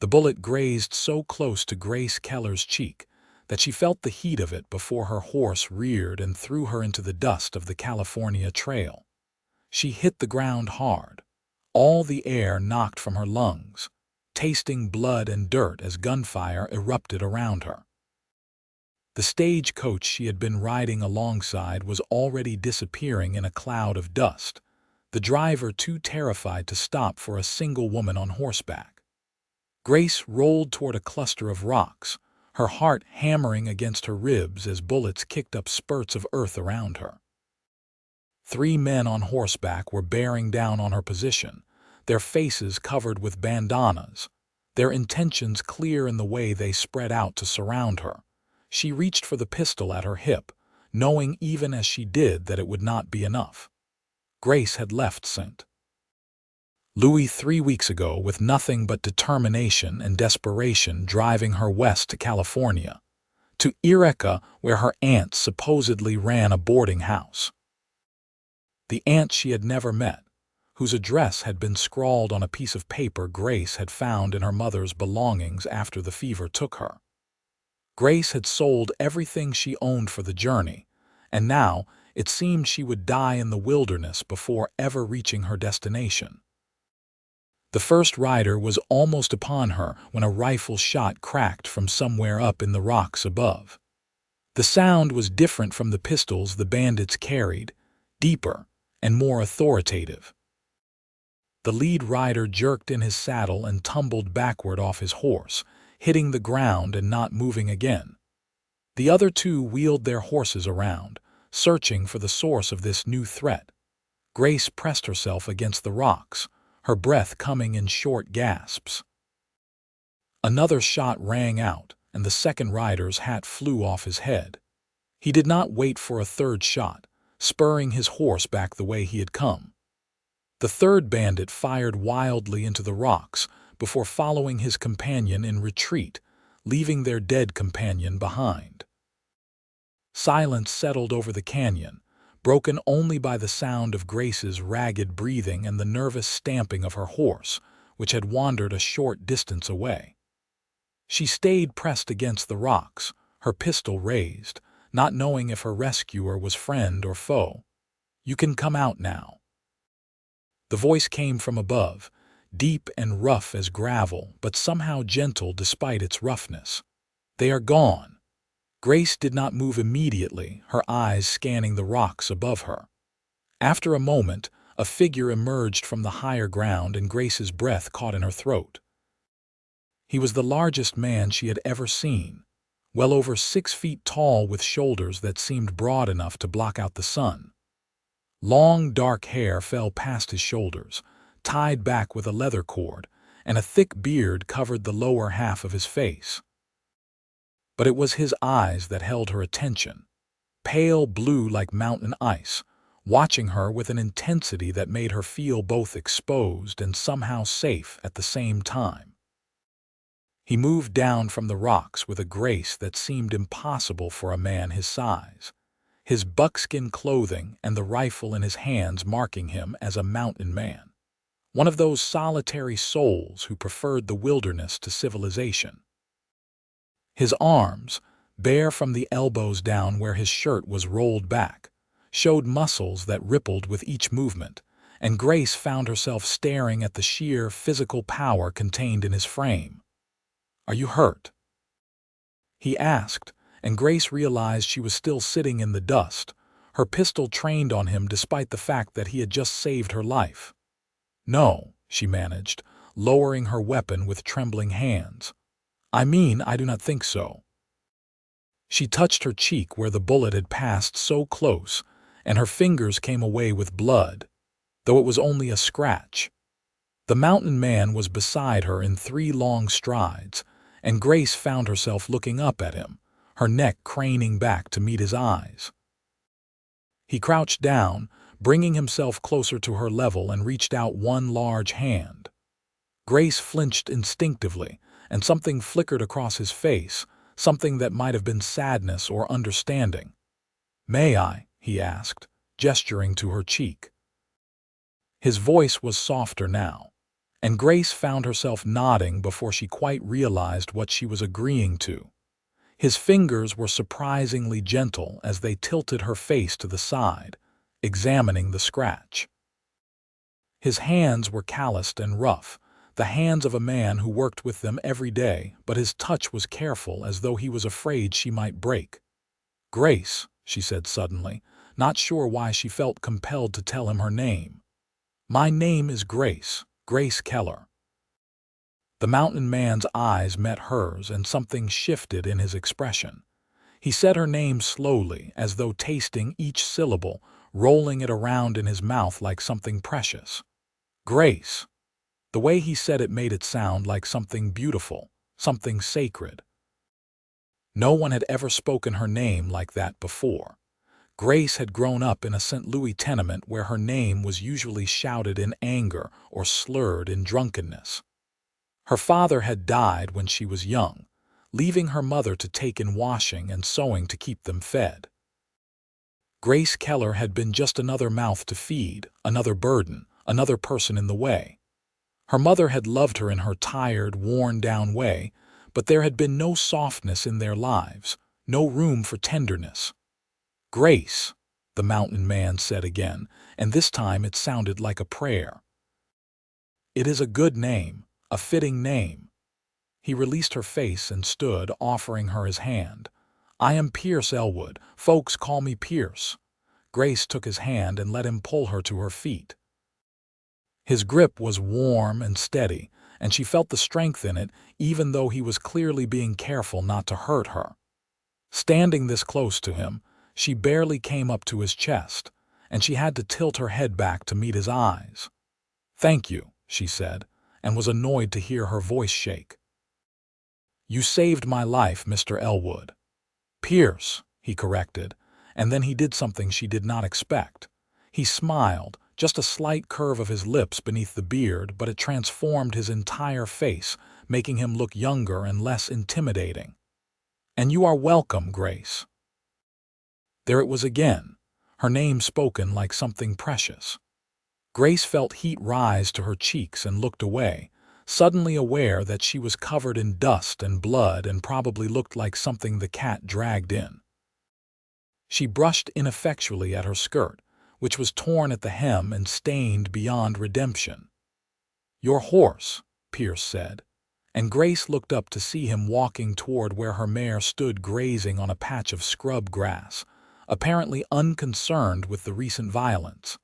The bullet grazed so close to Grace Keller's cheek that she felt the heat of it before her horse reared and threw her into the dust of the California trail. She hit the ground hard, all the air knocked from her lungs, tasting blood and dirt as gunfire erupted around her. The stagecoach she had been riding alongside was already disappearing in a cloud of dust, the driver too terrified to stop for a single woman on horseback. Grace rolled toward a cluster of rocks, her heart hammering against her ribs as bullets kicked up spurts of earth around her. 3 men on horseback were bearing down on her position, their faces covered with bandanas, their intentions clear in the way they spread out to surround her. She reached for the pistol at her hip, knowing even as she did that it would not be enough. Grace had left St. Louis 3 weeks ago with nothing but determination and desperation driving her west to California, to Eureka, where her aunt supposedly ran a boarding house. The aunt she had never met, whose address had been scrawled on a piece of paper Grace had found in her mother's belongings after the fever took her. Grace had sold everything she owned for the journey, and now it seemed she would die in the wilderness before ever reaching her destination. The first rider was almost upon her when a rifle shot cracked from somewhere up in the rocks above. The sound was different from the pistols the bandits carried, deeper and more authoritative. The lead rider jerked in his saddle and tumbled backward off his horse, hitting the ground and not moving again. The other 2 wheeled their horses around, searching for the source of this new threat. Grace pressed herself against the rocks, her breath coming in short gasps. Another shot rang out, and the second rider's hat flew off his head. He did not wait for a third shot, spurring his horse back the way he had come. The third bandit fired wildly into the rocks before following his companion in retreat, leaving their dead companion behind. Silence settled over the canyon, broken only by the sound of Grace's ragged breathing and the nervous stamping of her horse, which had wandered a short distance away. She stayed pressed against the rocks, her pistol raised, not knowing if her rescuer was friend or foe. "You can come out now." The voice came from above, deep and rough as gravel, but somehow gentle despite its roughness. "They are gone." Grace did not move immediately, her eyes scanning the rocks above her. After a moment, a figure emerged from the higher ground and Grace's breath caught in her throat. He was the largest man she had ever seen, well over 6 feet tall with shoulders that seemed broad enough to block out the sun. Long, dark hair fell past his shoulders, tied back with a leather cord, and a thick beard covered the lower half of his face. But it was his eyes that held her attention, pale blue like mountain ice, watching her with an intensity that made her feel both exposed and somehow safe at the same time. He moved down from the rocks with a grace that seemed impossible for a man his size, his buckskin clothing and the rifle in his hands marking him as a mountain man, one of those solitary souls who preferred the wilderness to civilization. His arms, bare from the elbows down where his shirt was rolled back, showed muscles that rippled with each movement, and Grace found herself staring at the sheer physical power contained in his frame. "Are you hurt?" he asked, and Grace realized she was still sitting in the dust, her pistol trained on him despite the fact that he had just saved her life. "No," she managed, lowering her weapon with trembling hands. "I do not think so." She touched her cheek where the bullet had passed so close, and her fingers came away with blood, though it was only a scratch. The mountain man was beside her in 3 long strides, and Grace found herself looking up at him, her neck craning back to meet his eyes. He crouched down, bringing himself closer to her level, and reached out one large hand. Grace flinched instinctively, and something flickered across his face, something that might have been sadness or understanding. "May I?" he asked, gesturing to her cheek. His voice was softer now, and Grace found herself nodding before she quite realized what she was agreeing to. His fingers were surprisingly gentle as they tilted her face to the side, examining the scratch. His hands were calloused and rough, the hands of a man who worked with them every day, but his touch was careful as though he was afraid she might break. "Grace," she said suddenly, not sure why she felt compelled to tell him her name. "My name is Grace, Grace Keller." The mountain man's eyes met hers and something shifted in his expression. He said her name slowly, as though tasting each syllable, rolling it around in his mouth like something precious. Grace. The way he said it made it sound like something beautiful, something sacred. No one had ever spoken her name like that before. Grace had grown up in a St. Louis tenement where her name was usually shouted in anger or slurred in drunkenness. Her father had died when she was young, leaving her mother to take in washing and sewing to keep them fed. Grace Keller had been just another mouth to feed, another burden, another person in the way. Her mother had loved her in her tired, worn-down way, but there had been no softness in their lives, no room for tenderness. "Grace," the mountain man said again, and this time it sounded like a prayer. "It is a good name, a fitting name." He released her face and stood, offering her his hand. "I am Pierce Elwood. Folks call me Pierce." Grace took his hand and let him pull her to her feet. His grip was warm and steady, and she felt the strength in it, even though he was clearly being careful not to hurt her. Standing this close to him, she barely came up to his chest, and she had to tilt her head back to meet his eyes. "Thank you," she said, and was annoyed to hear her voice shake. "You saved my life, Mr. Elwood." "Pierce," he corrected, and then he did something she did not expect. He smiled, just a slight curve of his lips beneath the beard, but it transformed his entire face, making him look younger and less intimidating. "And you are welcome, Grace." There it was again, her name spoken like something precious. Grace felt heat rise to her cheeks and looked away, suddenly aware that she was covered in dust and blood and probably looked like something the cat dragged in. She brushed ineffectually at her skirt, which was torn at the hem and stained beyond redemption. "Your horse," Pierce said, and Grace looked up to see him walking toward where her mare stood grazing on a patch of scrub grass, apparently unconcerned with the recent violence.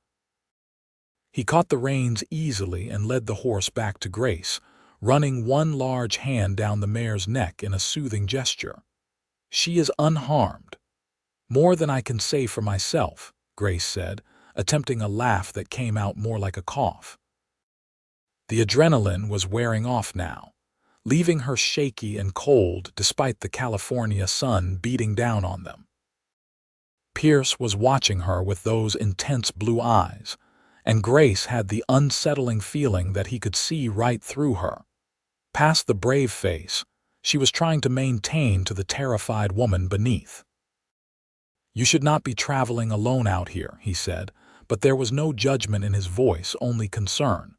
He caught the reins easily and led the horse back to Grace, running one large hand down the mare's neck in a soothing gesture. "She is unharmed." "More than I can say for myself," Grace said, attempting a laugh that came out more like a cough. The adrenaline was wearing off now, leaving her shaky and cold despite the California sun beating down on them. Pierce was watching her with those intense blue eyes, and Grace had the unsettling feeling that he could see right through her. Past the brave face, she was trying to maintain to the terrified woman beneath. "You should not be traveling alone out here," he said, but there was no judgment in his voice, only concern.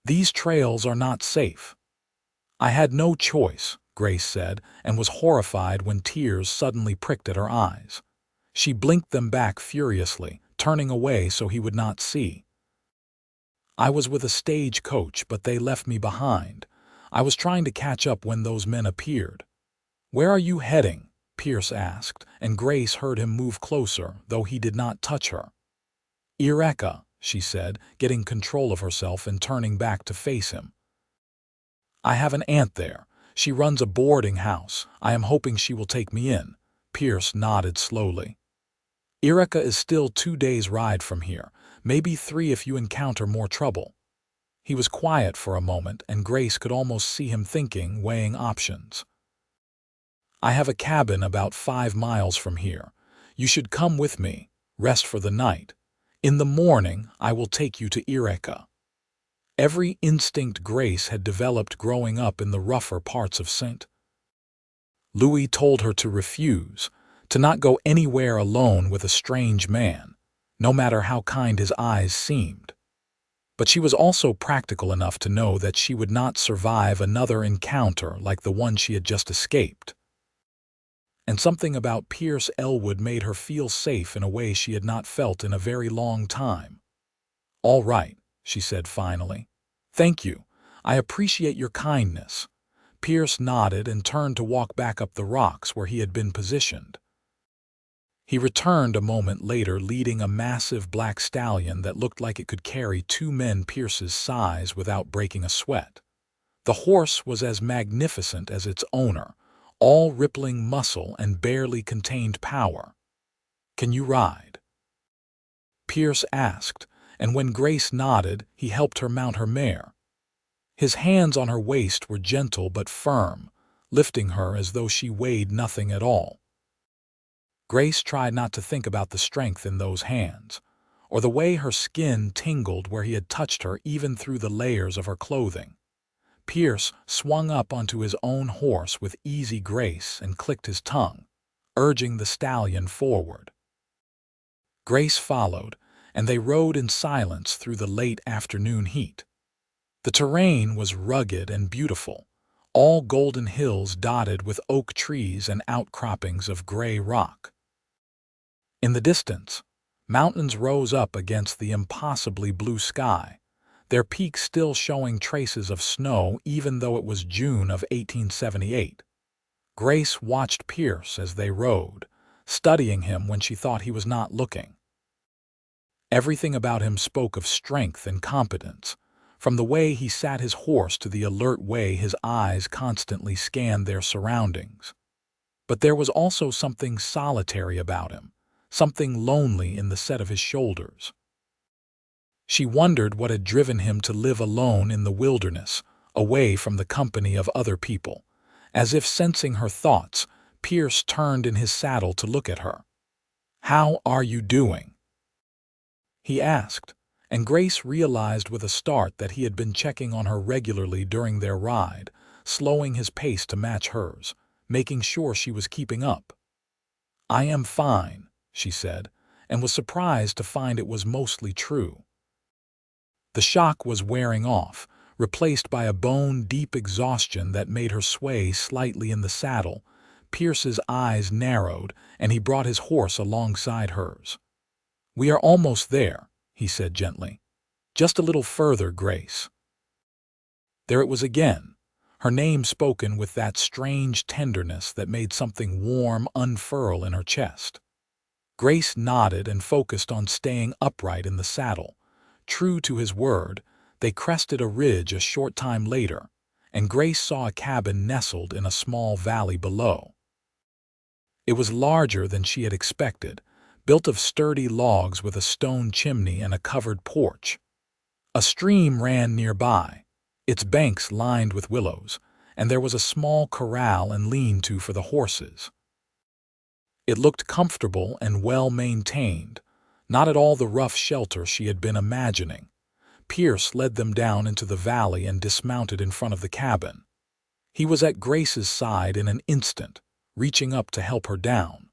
"These trails are not safe." "I had no choice," Grace said, and was horrified when tears suddenly pricked at her eyes. She blinked them back furiously, turning away so he would not see. "I was with a stage coach, but they left me behind. I was trying to catch up when those men appeared." "Where are you heading?" Pierce asked, and Grace heard him move closer, though he did not touch her. "Eureka," she said, getting control of herself and turning back to face him. "I have an aunt there. She runs a boarding house. I am hoping she will take me in." Pierce nodded slowly. "Eureka is still 2 days' ride from here, maybe 3 if you encounter more trouble." He was quiet for a moment, and Grace could almost see him thinking, weighing options. "I have a cabin about 5 miles from here. You should come with me, rest for the night. In the morning, I will take you to Eureka." Every instinct Grace had developed growing up in the rougher parts of St. Louis told her to refuse, to not go anywhere alone with a strange man, no matter how kind his eyes seemed. But she was also practical enough to know that she would not survive another encounter like the one she had just escaped. And something about Pierce Elwood made her feel safe in a way she had not felt in a very long time. "All right," she said finally. "Thank you. I appreciate your kindness." Pierce nodded and turned to walk back up the rocks where he had been positioned. He returned a moment later leading a massive black stallion that looked like it could carry 2 men Pierce's size without breaking a sweat. The horse was as magnificent as its owner, all rippling muscle and barely contained power. "Can you ride?" Pierce asked, and when Grace nodded, he helped her mount her mare. His hands on her waist were gentle but firm, lifting her as though she weighed nothing at all. Grace tried not to think about the strength in those hands, or the way her skin tingled where he had touched her even through the layers of her clothing. Pierce swung up onto his own horse with easy grace and clicked his tongue, urging the stallion forward. Grace followed, and they rode in silence through the late afternoon heat. The terrain was rugged and beautiful, all golden hills dotted with oak trees and outcroppings of gray rock. In the distance, mountains rose up against the impossibly blue sky, their peaks still showing traces of snow even though it was June of 1878. Grace watched Pierce as they rode, studying him when she thought he was not looking. Everything about him spoke of strength and competence, from the way he sat his horse to the alert way his eyes constantly scanned their surroundings. But there was also something solitary about him, something lonely in the set of his shoulders. She wondered what had driven him to live alone in the wilderness, away from the company of other people. As if sensing her thoughts, Pierce turned in his saddle to look at her. "How are you doing?" he asked, and Grace realized with a start that he had been checking on her regularly during their ride, slowing his pace to match hers, making sure she was keeping up. "I am fine," she said, and was surprised to find it was mostly true. The shock was wearing off, replaced by a bone-deep exhaustion that made her sway slightly in the saddle. Pierce's eyes narrowed, and he brought his horse alongside hers. "We are almost there," he said gently. "Just a little further, Grace." There it was again, her name spoken with that strange tenderness that made something warm unfurl in her chest. Grace nodded and focused on staying upright in the saddle. True to his word, they crested a ridge a short time later, and Grace saw a cabin nestled in a small valley below. It was larger than she had expected, built of sturdy logs with a stone chimney and a covered porch. A stream ran nearby, its banks lined with willows, and there was a small corral and lean-to for the horses. It looked comfortable and well-maintained, not at all the rough shelter she had been imagining. Pierce led them down into the valley and dismounted in front of the cabin. He was at Grace's side in an instant, reaching up to help her down.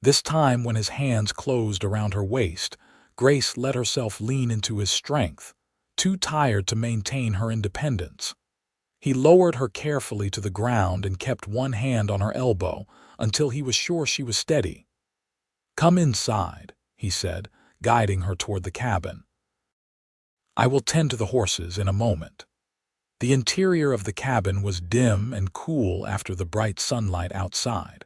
This time, when his hands closed around her waist, Grace let herself lean into his strength, too tired to maintain her independence. He lowered her carefully to the ground and kept one hand on her elbow until he was sure she was steady. "Come inside," he said, guiding her toward the cabin. "I will tend to the horses in a moment." The interior of the cabin was dim and cool after the bright sunlight outside.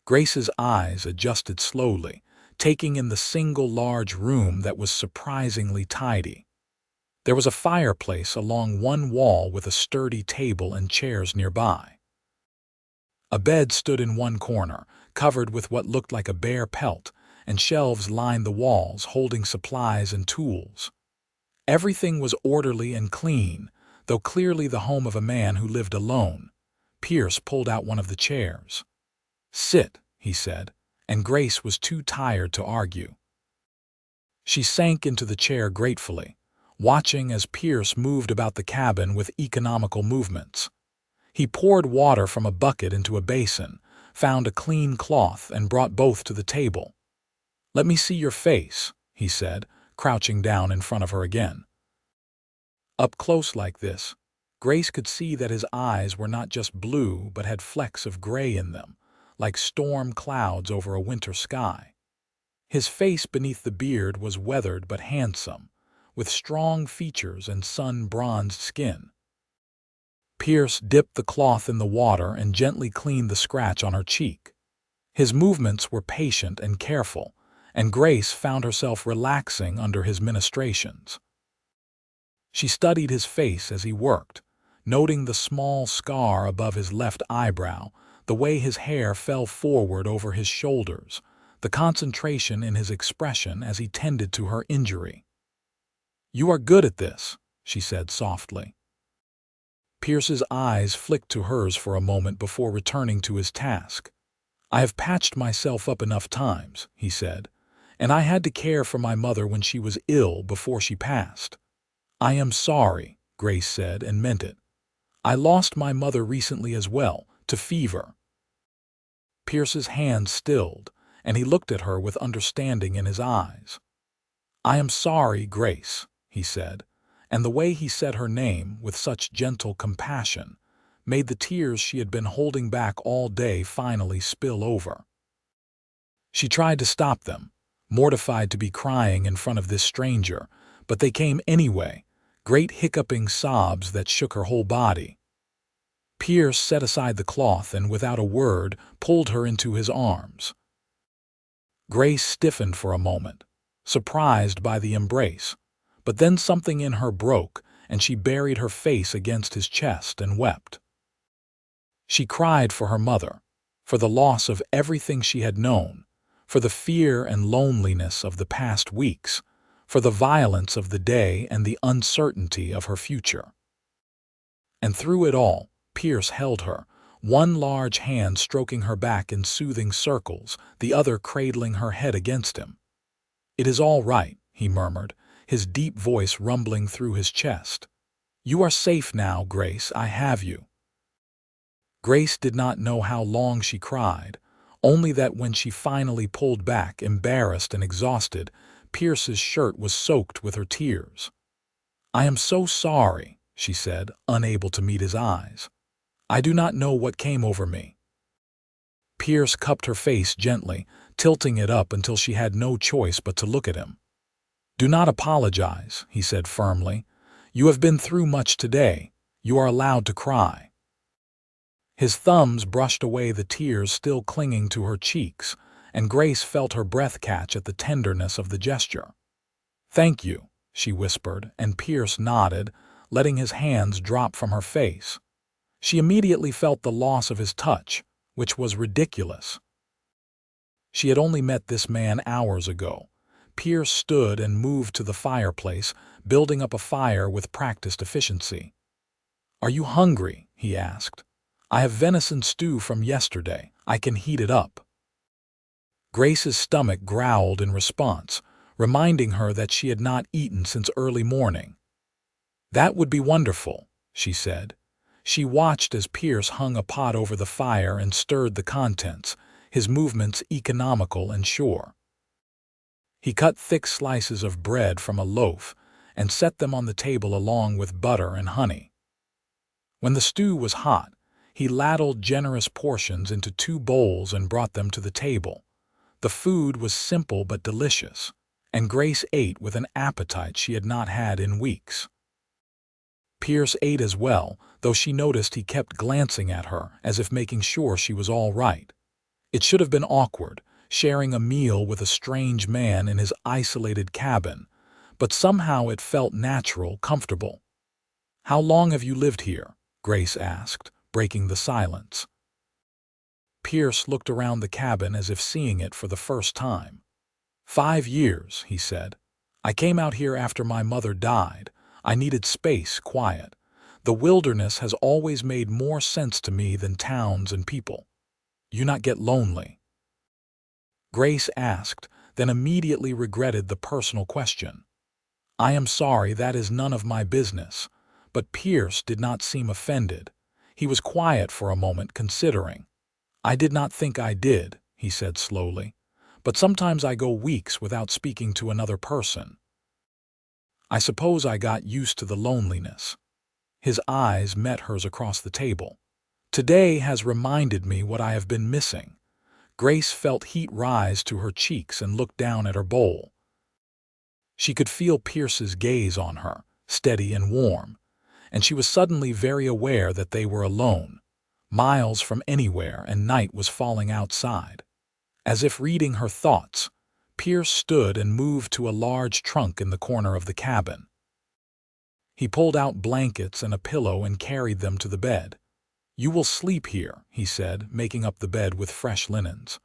Grace's eyes adjusted slowly, taking in the single large room that was surprisingly tidy. There was a fireplace along one wall with a sturdy table and chairs nearby. A bed stood in one corner, covered with what looked like a bear pelt, and shelves lined the walls holding supplies and tools. Everything was orderly and clean, though clearly the home of a man who lived alone. Pierce pulled out one of the chairs. "Sit," he said, and Grace was too tired to argue. She sank into the chair gratefully, watching as Pierce moved about the cabin with economical movements. He poured water from a bucket into a basin, found a clean cloth, and brought both to the table. "Let me see your face," he said, crouching down in front of her again. Up close like this, Grace could see that his eyes were not just blue but had flecks of gray in them, like storm clouds over a winter sky. His face beneath the beard was weathered but handsome, with strong features and sun-bronzed skin. Pierce dipped the cloth in the water and gently cleaned the scratch on her cheek. His movements were patient and careful, and Grace found herself relaxing under his ministrations. She studied his face as he worked, noting the small scar above his left eyebrow, the way his hair fell forward over his shoulders, the concentration in his expression as he tended to her injury. "You are good at this," she said softly. Pierce's eyes flicked to hers for a moment before returning to his task. "I have patched myself up enough times," he said, "and I had to care for my mother when she was ill before she passed." "I am sorry," Grace said, and meant it. "I lost my mother recently as well, to fever." Pierce's hand stilled, and he looked at her with understanding in his eyes. "I am sorry, Grace," he said, and the way he said her name with such gentle compassion made the tears she had been holding back all day finally spill over. She tried to stop them, mortified to be crying in front of this stranger, but they came anyway, great hiccuping sobs that shook her whole body. Pierce set aside the cloth and, without a word, pulled her into his arms. Grace stiffened for a moment, surprised by the embrace, but then something in her broke, and she buried her face against his chest and wept. She cried for her mother, for the loss of everything she had known, for the fear and loneliness of the past weeks, for the violence of the day and the uncertainty of her future. And through it all, Pierce held her, one large hand stroking her back in soothing circles, the other cradling her head against him. "It is all right," he murmured, his deep voice rumbling through his chest. "You are safe now, Grace, I have you." Grace did not know how long she cried, only that when she finally pulled back, embarrassed and exhausted, Pierce's shirt was soaked with her tears. "I am so sorry," she said, unable to meet his eyes. "I do not know what came over me." Pierce cupped her face gently, tilting it up until she had no choice but to look at him. "Do not apologize," he said firmly. "You have been through much today. You are allowed to cry." His thumbs brushed away the tears still clinging to her cheeks, and Grace felt her breath catch at the tenderness of the gesture. "Thank you," she whispered, and Pierce nodded, letting his hands drop from her face. She immediately felt the loss of his touch, which was ridiculous. She had only met this man hours ago. Pierce stood and moved to the fireplace, building up a fire with practiced efficiency. "Are you hungry?" he asked. "I have venison stew from yesterday. I can heat it up." Grace's stomach growled in response, reminding her that she had not eaten since early morning. "That would be wonderful," she said. She watched as Pierce hung a pot over the fire and stirred the contents, his movements economical and sure. He cut thick slices of bread from a loaf and set them on the table along with butter and honey. When the stew was hot, he ladled generous portions into 2 bowls and brought them to the table. The food was simple but delicious, and Grace ate with an appetite she had not had in weeks. Pierce ate as well, though she noticed he kept glancing at her as if making sure she was all right. It should have been awkward, sharing a meal with a strange man in his isolated cabin, but somehow it felt natural, comfortable. "How long have you lived here?" Grace asked, breaking the silence. Pierce looked around the cabin as if seeing it for the first time. 5 years, he said. "I came out here after my mother died. I needed space, quiet. The wilderness has always made more sense to me than towns and people." "You not get lonely?" Grace asked, then immediately regretted the personal question. "I am sorry, that is none of my business." But Pierce did not seem offended. He was quiet for a moment, considering. "I did not think I did," he said slowly. "But sometimes I go weeks without speaking to another person." I suppose I got used to the loneliness." His eyes met hers across the table. "Today has reminded me what I have been missing." Grace felt heat rise to her cheeks and looked down at her bowl. She could feel Pierce's gaze on her, steady and warm, and she was suddenly very aware that they were alone, miles from anywhere, and night was falling outside. As if reading her thoughts, Pierce stood and moved to a large trunk in the corner of the cabin. He pulled out blankets and a pillow and carried them to the bed. "You will sleep here," he said, making up the bed with fresh linens.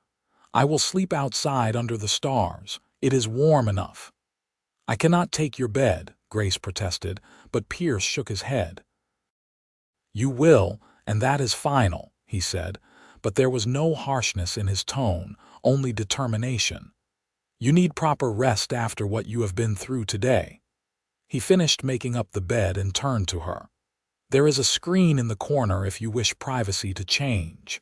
"I will sleep outside under the stars. It is warm enough." "I cannot take your bed," Grace protested, but Pierce shook his head. "You will, and that is final," he said, but there was no harshness in his tone, only determination. "You need proper rest after what you have been through today." He finished making up the bed and turned to her. "There is a screen in the corner if you wish privacy to change.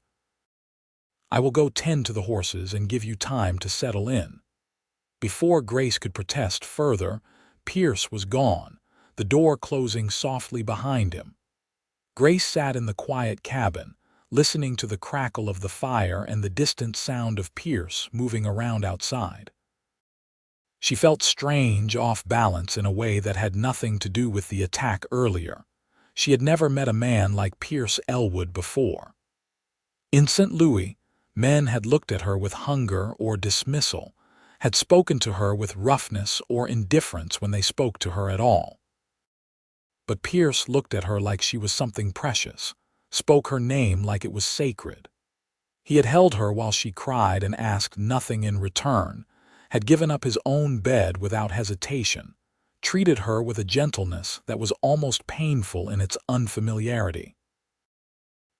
I will go tend to the horses and give you time to settle in." Before Grace could protest further, Pierce was gone, the door closing softly behind him. Grace sat in the quiet cabin, listening to the crackle of the fire and the distant sound of Pierce moving around outside. She felt strange, off balance in a way that had nothing to do with the attack earlier. She had never met a man like Pierce Elwood before. In St. Louis, men had looked at her with hunger or dismissal, had spoken to her with roughness or indifference when they spoke to her at all. But Pierce looked at her like she was something precious, spoke her name like it was sacred. He had held her while she cried and asked nothing in return, had given up his own bed without hesitation, treated her with a gentleness that was almost painful in its unfamiliarity.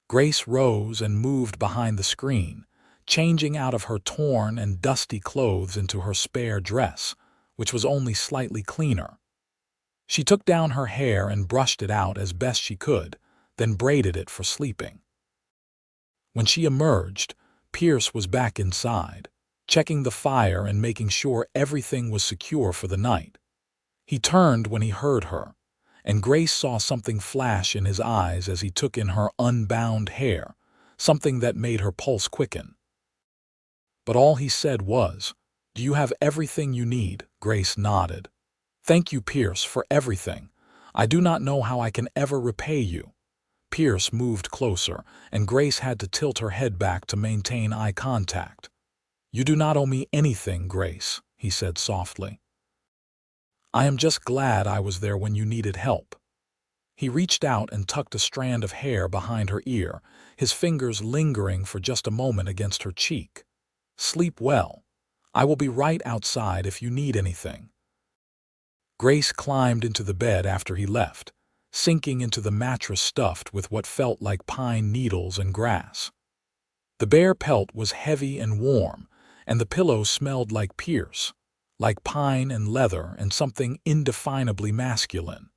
Grace rose and moved behind the screen, changing out of her torn and dusty clothes into her spare dress, which was only slightly cleaner. She took down her hair and brushed it out as best she could, then braided it for sleeping. When she emerged, Pierce was back inside, checking the fire and making sure everything was secure for the night. He turned when he heard her, and Grace saw something flash in his eyes as he took in her unbound hair, something that made her pulse quicken. But all he said was, "Do you have everything you need?" Grace nodded. "Thank you, Pierce, for everything. I do not know how I can ever repay you." Pierce moved closer, and Grace had to tilt her head back to maintain eye contact. "You do not owe me anything, Grace," he said softly. "I am just glad I was there when you needed help." He reached out and tucked a strand of hair behind her ear, his fingers lingering for just a moment against her cheek. "Sleep well. I will be right outside if you need anything." Grace climbed into the bed after he left, sinking into the mattress stuffed with what felt like pine needles and grass. The bare pelt was heavy and warm, and the pillow smelled like Pierce, like pine and leather and something indefinably masculine.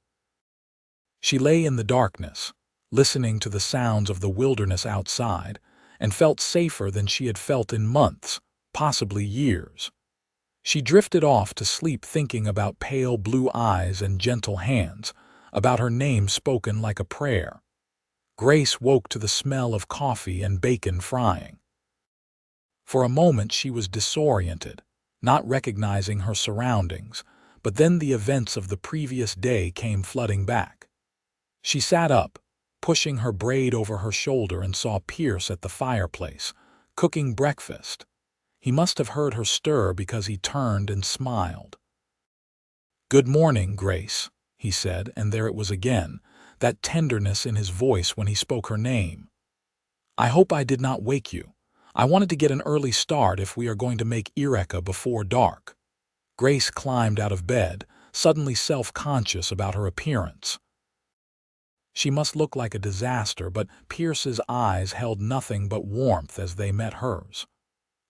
She lay in the darkness, listening to the sounds of the wilderness outside, and felt safer than she had felt in months, possibly years. She drifted off to sleep thinking about pale blue eyes and gentle hands, about her name spoken like a prayer. Grace woke to the smell of coffee and bacon frying. For a moment she was disoriented, not recognizing her surroundings, but then the events of the previous day came flooding back. She sat up, pushing her braid over her shoulder, and saw Pierce at the fireplace, cooking breakfast. He must have heard her stir because he turned and smiled. "Good morning, Grace," he said, and there it was again, that tenderness in his voice when he spoke her name. "I hope I did not wake you. I wanted to get an early start if we are going to make Eureka before dark." Grace climbed out of bed, suddenly self-conscious about her appearance. She must look like a disaster, but Pierce's eyes held nothing but warmth as they met hers.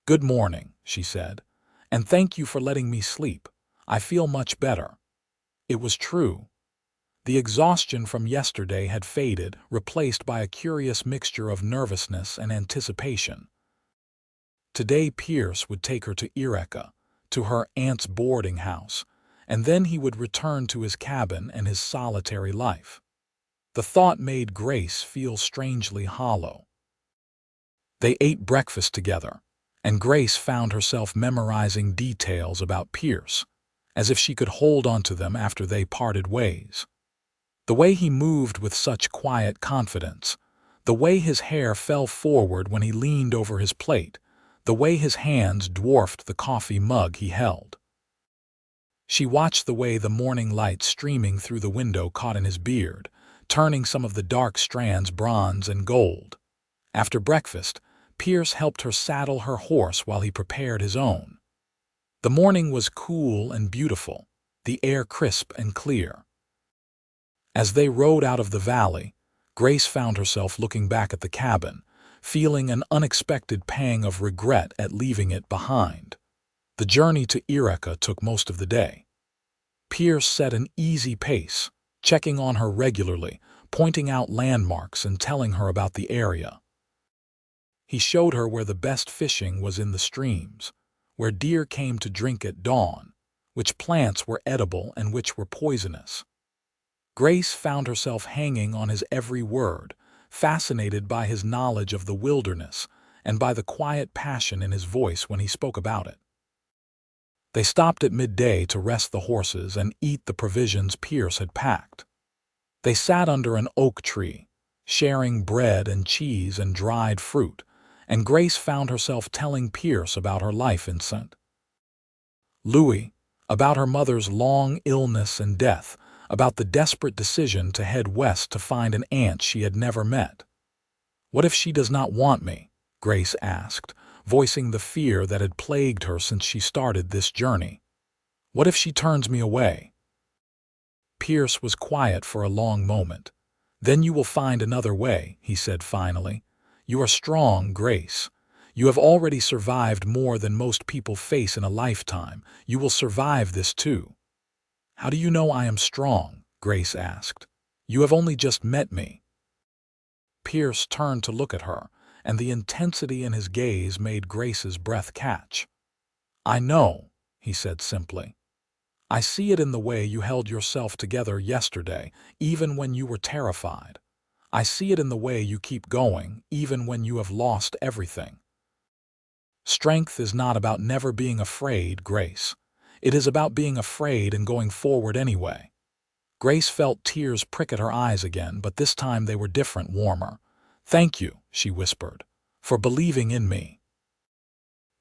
"Good morning," she said, "and thank you for letting me sleep. I feel much better." It was true. The exhaustion from yesterday had faded, replaced by a curious mixture of nervousness and anticipation. Today Pierce would take her to Eureka, to her aunt's boarding house, and then he would return to his cabin and his solitary life. The thought made Grace feel strangely hollow. They ate breakfast together, and Grace found herself memorizing details about Pierce, as if she could hold onto them after they parted ways. The way he moved with such quiet confidence, the way his hair fell forward when he leaned over his plate, the way his hands dwarfed the coffee mug he held. She watched the way the morning light streaming through the window caught in his beard, turning some of the dark strands bronze and gold. After breakfast, Pierce helped her saddle her horse while he prepared his own. The morning was cool and beautiful, the air crisp and clear. As they rode out of the valley, Grace found herself looking back at the cabin, feeling an unexpected pang of regret at leaving it behind. The journey to Eureka took most of the day. Pierce set an easy pace, checking on her regularly, pointing out landmarks and telling her about the area. He showed her where the best fishing was in the streams, where deer came to drink at dawn, which plants were edible and which were poisonous. Grace found herself hanging on his every word, fascinated by his knowledge of the wilderness and by the quiet passion in his voice when he spoke about it. They stopped at midday to rest the horses and eat the provisions Pierce had packed. They sat under an oak tree, sharing bread and cheese and dried fruit, and Grace found herself telling Pierce about her life in St. Louis, about her mother's long illness and death, about the desperate decision to head west to find an aunt she had never met. "What if she does not want me?" Grace asked, voicing the fear that had plagued her since she started this journey. "What if she turns me away?" Pierce was quiet for a long moment. "Then you will find another way," he said finally. "You are strong, Grace. You have already survived more than most people face in a lifetime. You will survive this too." "How do you know I am strong?" Grace asked. "You have only just met me." Pierce turned to look at her, and the intensity in his gaze made Grace's breath catch. "I know," he said simply. "I see it in the way you held yourself together yesterday, even when you were terrified. I see it in the way you keep going, even when you have lost everything. Strength is not about never being afraid, Grace. It is about being afraid and going forward anyway." Grace felt tears prick at her eyes again, but this time they were different, warmer. "Thank you," she whispered, "for believing in me."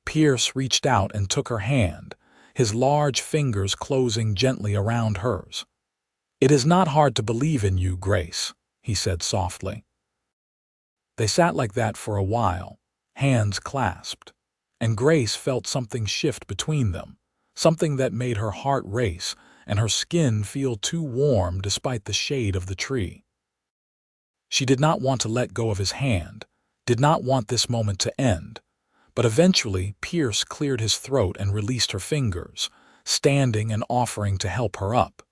Pierce reached out and took her hand, his large fingers closing gently around hers. "It is not hard to believe in you, Grace," he said softly. They sat like that for a while, hands clasped, and Grace felt something shift between them, something that made her heart race and her skin feel too warm despite the shade of the tree. She did not want to let go of his hand, did not want this moment to end, but eventually Pierce cleared his throat and released her fingers, standing and offering to help her up.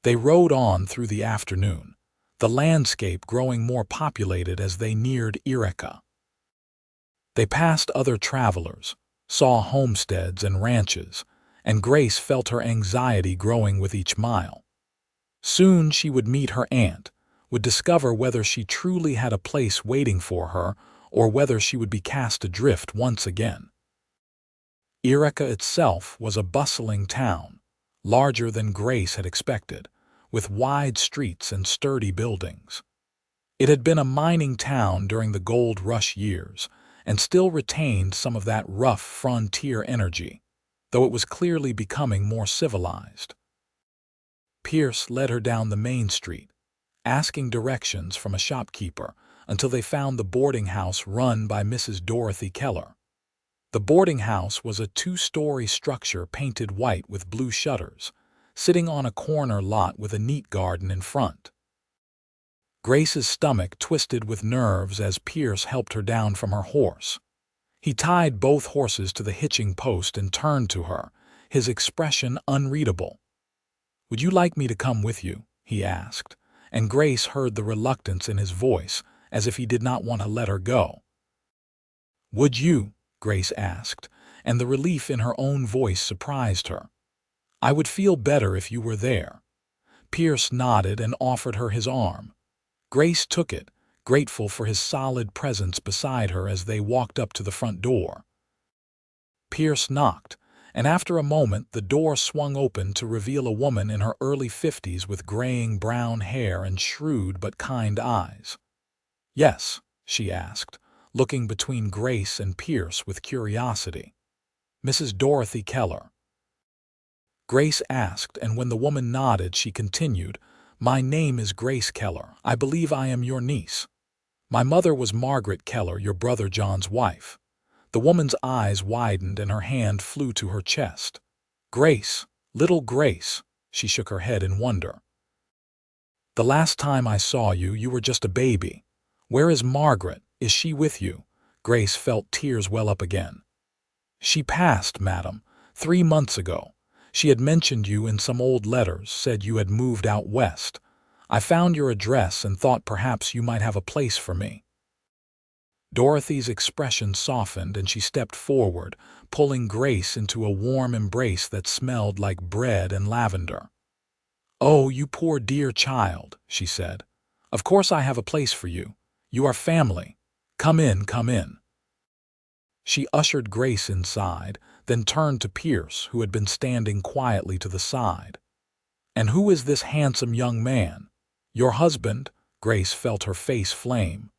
They rode on through the afternoon, the landscape growing more populated as they neared Eureka. They passed other travelers, saw homesteads and ranches, and Grace felt her anxiety growing with each mile. Soon she would meet her aunt, would discover whether she truly had a place waiting for her or whether she would be cast adrift once again. Eureka itself was a bustling town, larger than Grace had expected, with wide streets and sturdy buildings. It had been a mining town during the gold rush years and still retained some of that rough frontier energy, though it was clearly becoming more civilized. Pierce led her down the main street, asking directions from a shopkeeper until they found the boarding house run by Mrs. Dorothy Keller. The boarding house was a two-story structure painted white with blue shutters, sitting on a corner lot with a neat garden in front. Grace's stomach twisted with nerves as Pierce helped her down from her horse. He tied both horses to the hitching post and turned to her, his expression unreadable. "Would you like me to come with you?" he asked, and Grace heard the reluctance in his voice, as if he did not want to let her go. "Would you?" Grace asked, and the relief in her own voice surprised her. I would feel better if you were there." Pierce nodded and offered her his arm. Grace took it, grateful for his solid presence beside her as they walked up to the front door. Pierce knocked, and after a moment the door swung open to reveal a woman in her early 50s with graying brown hair and shrewd but kind eyes. "Yes?" she asked, looking between Grace and Pierce with curiosity. "Mrs. Dorothy Keller?" Grace asked, and when the woman nodded, she continued, "My name is Grace Keller. I believe I am your niece. My mother was Margaret Keller, your brother John's wife." The woman's eyes widened and her hand flew to her chest. "Grace, little Grace," she shook her head in wonder. "The last time I saw you, you were just a baby. Where is Margaret? Is she with you?" Grace felt tears well up again. "She passed, madam, 3 months ago. She had mentioned you in some old letters, said you had moved out west. I found your address and thought perhaps you might have a place for me." Dorothy's expression softened and she stepped forward, pulling Grace into a warm embrace that smelled like bread and lavender. "Oh, you poor dear child," she said. "Of course I have a place for you. You are family. Come in, come in." She ushered Grace inside, then turned to Pierce, who had been standing quietly to the side. "And who is this handsome young man? Your husband?" Grace felt her face flame.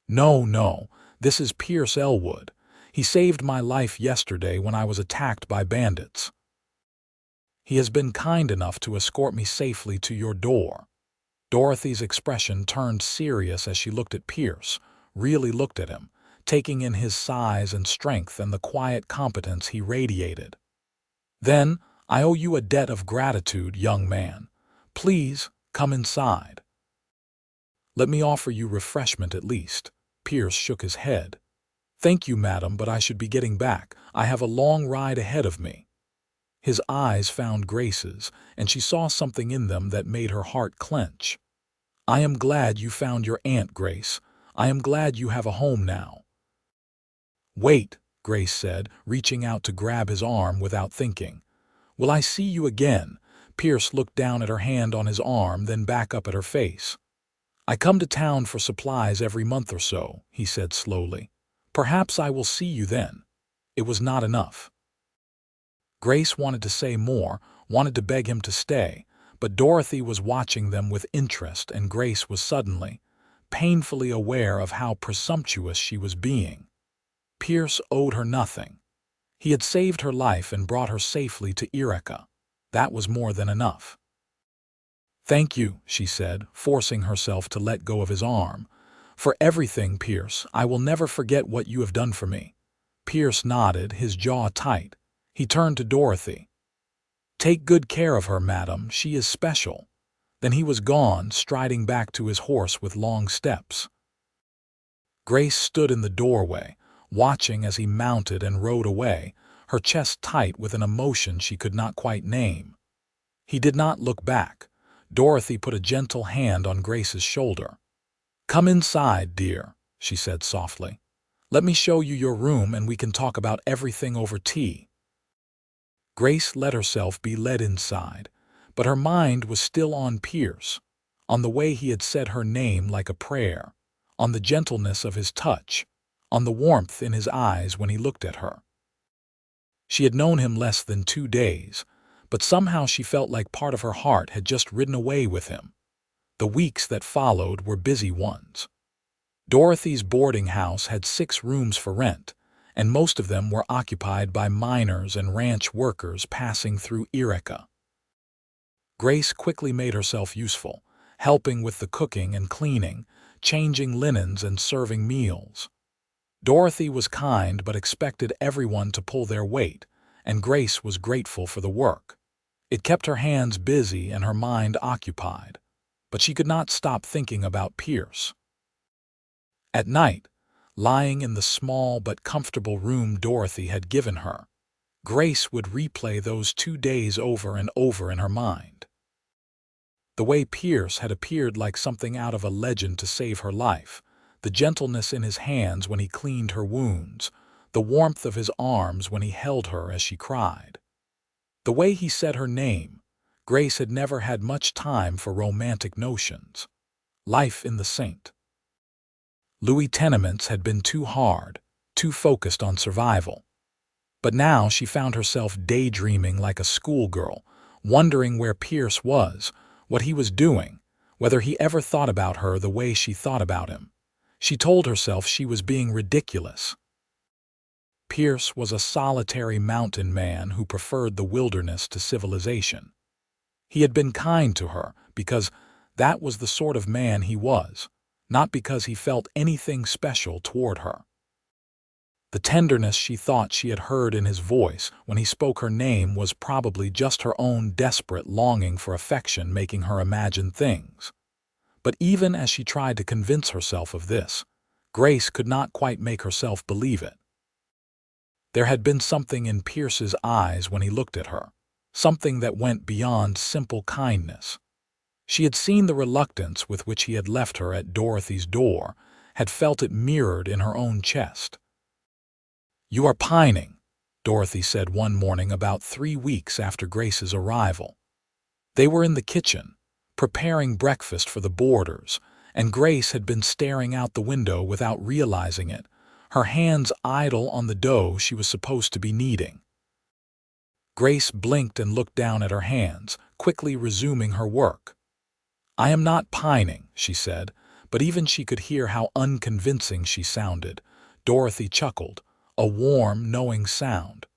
"No, no, this is Pierce Elwood. He saved my life yesterday when I was attacked by bandits. He has been kind enough to escort me safely to your door." Dorothy's expression turned serious as she looked at Pierce, really looked at him, taking in his size and strength and the quiet competence he radiated. "Then, I owe you a debt of gratitude, young man. Please, come inside. Let me offer you refreshment at least." Pierce shook his head. "Thank you, madam, but I should be getting back. I have a long ride ahead of me." His eyes found Grace's, and she saw something in them that made her heart clench. "I am glad you found your aunt, Grace. I am glad you have a home now." "Wait," Grace said, reaching out to grab his arm without thinking. "Will I see you again?" Pierce looked down at her hand on his arm, then back up at her face. "I come to town for supplies every month or so," he said slowly. "Perhaps I will see you then." It was not enough. Grace wanted to say more, wanted to beg him to stay, but Dorothy was watching them with interest, and Grace was suddenly, painfully aware of how presumptuous she was being. Pierce owed her nothing. He had saved her life and brought her safely to Eureka. That was more than enough. "Thank you," she said, forcing herself to let go of his arm. "For everything, Pierce. I will never forget what you have done for me." Pierce nodded, his jaw tight. He turned to Dorothy. "Take good care of her, madam. She is special." Then he was gone, striding back to his horse with long steps. Grace stood in the doorway, watching as he mounted and rode away, her chest tight with an emotion she could not quite name. He did not look back. Dorothy put a gentle hand on Grace's shoulder. "Come inside, dear," she said softly. "Let me show you your room and we can talk about everything over tea." Grace let herself be led inside, but her mind was still on Pierce, on the way he had said her name like a prayer, on the gentleness of his touch, on the warmth in his eyes when he looked at her. She had known him less than 2 days, but somehow she felt like part of her heart had just ridden away with him. The weeks that followed were busy ones. Dorothy's boarding house had 6 rooms for rent, and most of them were occupied by miners and ranch workers passing through Eureka. Grace quickly made herself useful, helping with the cooking and cleaning, changing linens and serving meals. Dorothy was kind but expected everyone to pull their weight, and Grace was grateful for the work. It kept her hands busy and her mind occupied, but she could not stop thinking about Pierce. At night, lying in the small but comfortable room Dorothy had given her, Grace would replay those 2 days over and over in her mind. The way Pierce had appeared like something out of a legend to save her life, the gentleness in his hands when he cleaned her wounds, the warmth of his arms when he held her as she cried. The way he said her name, Grace had never had much time for romantic notions. Life in the Saint Louis tenements had been too hard, too focused on survival. But now she found herself daydreaming like a schoolgirl, wondering where Pierce was, what he was doing, whether he ever thought about her the way she thought about him. She told herself she was being ridiculous. Pierce was a solitary mountain man who preferred the wilderness to civilization. He had been kind to her because that was the sort of man he was, not because he felt anything special toward her. The tenderness she thought she had heard in his voice when he spoke her name was probably just her own desperate longing for affection making her imagine things. But even as she tried to convince herself of this, Grace could not quite make herself believe it. There had been something in Pierce's eyes when he looked at her, something that went beyond simple kindness. She had seen the reluctance with which he had left her at Dorothy's door, had felt it mirrored in her own chest. "You are pining," Dorothy said one morning about 3 weeks after Grace's arrival. They were in the kitchen, preparing breakfast for the boarders, and Grace had been staring out the window without realizing it, her hands idle on the dough she was supposed to be kneading. Grace blinked and looked down at her hands, quickly resuming her work. "I am not pining," she said, but even she could hear how unconvincing she sounded. Dorothy chuckled, a warm, knowing sound.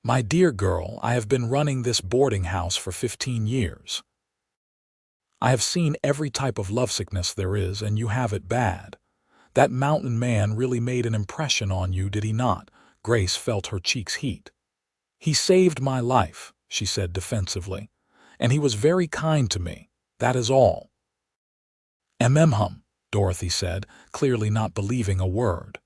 "My dear girl, I have been running this boarding house for 15 years. I have seen every type of lovesickness there is, and you have it bad. That mountain man really made an impression on you, did he not?" Grace felt her cheeks heat. "He saved my life," she said defensively, "and he was very kind to me, that is all." "Hum," Dorothy said, clearly not believing a word.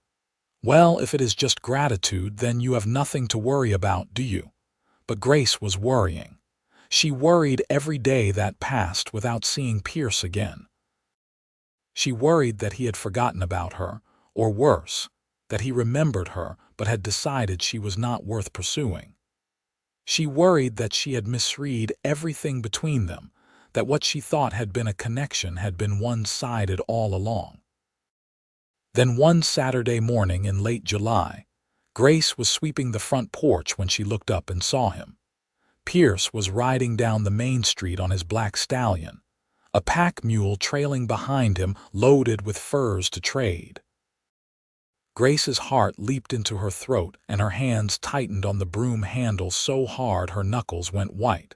"Well, if it is just gratitude, then you have nothing to worry about, do you?" But Grace was worrying. She worried every day that passed without seeing Pierce again. She worried that he had forgotten about her, or worse, that he remembered her but had decided she was not worth pursuing. She worried that she had misread everything between them, that what she thought had been a connection had been one-sided all along. Then one Saturday morning in late July, Grace was sweeping the front porch when she looked up and saw him. Pierce was riding down the main street on his black stallion, a pack mule trailing behind him loaded with furs to trade. Grace's heart leaped into her throat and her hands tightened on the broom handle so hard her knuckles went white.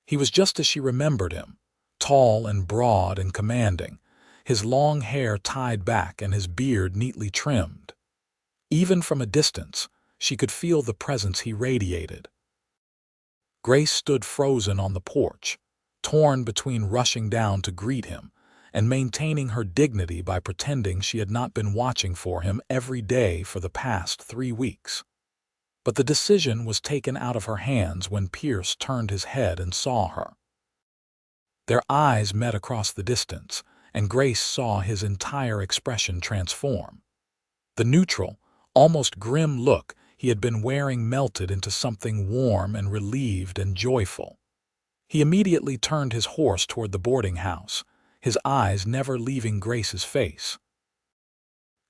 He was just as she remembered him, tall and broad and commanding, his long hair tied back and his beard neatly trimmed. Even from a distance, she could feel the presence he radiated. Grace stood frozen on the porch, torn between rushing down to greet him and maintaining her dignity by pretending she had not been watching for him every day for the past 3 weeks. But the decision was taken out of her hands when Pierce turned his head and saw her. Their eyes met across the distance, and Grace saw his entire expression transform. The neutral, almost grim look he had been wearing melted into something warm and relieved and joyful. He immediately turned his horse toward the boarding house, his eyes never leaving Grace's face.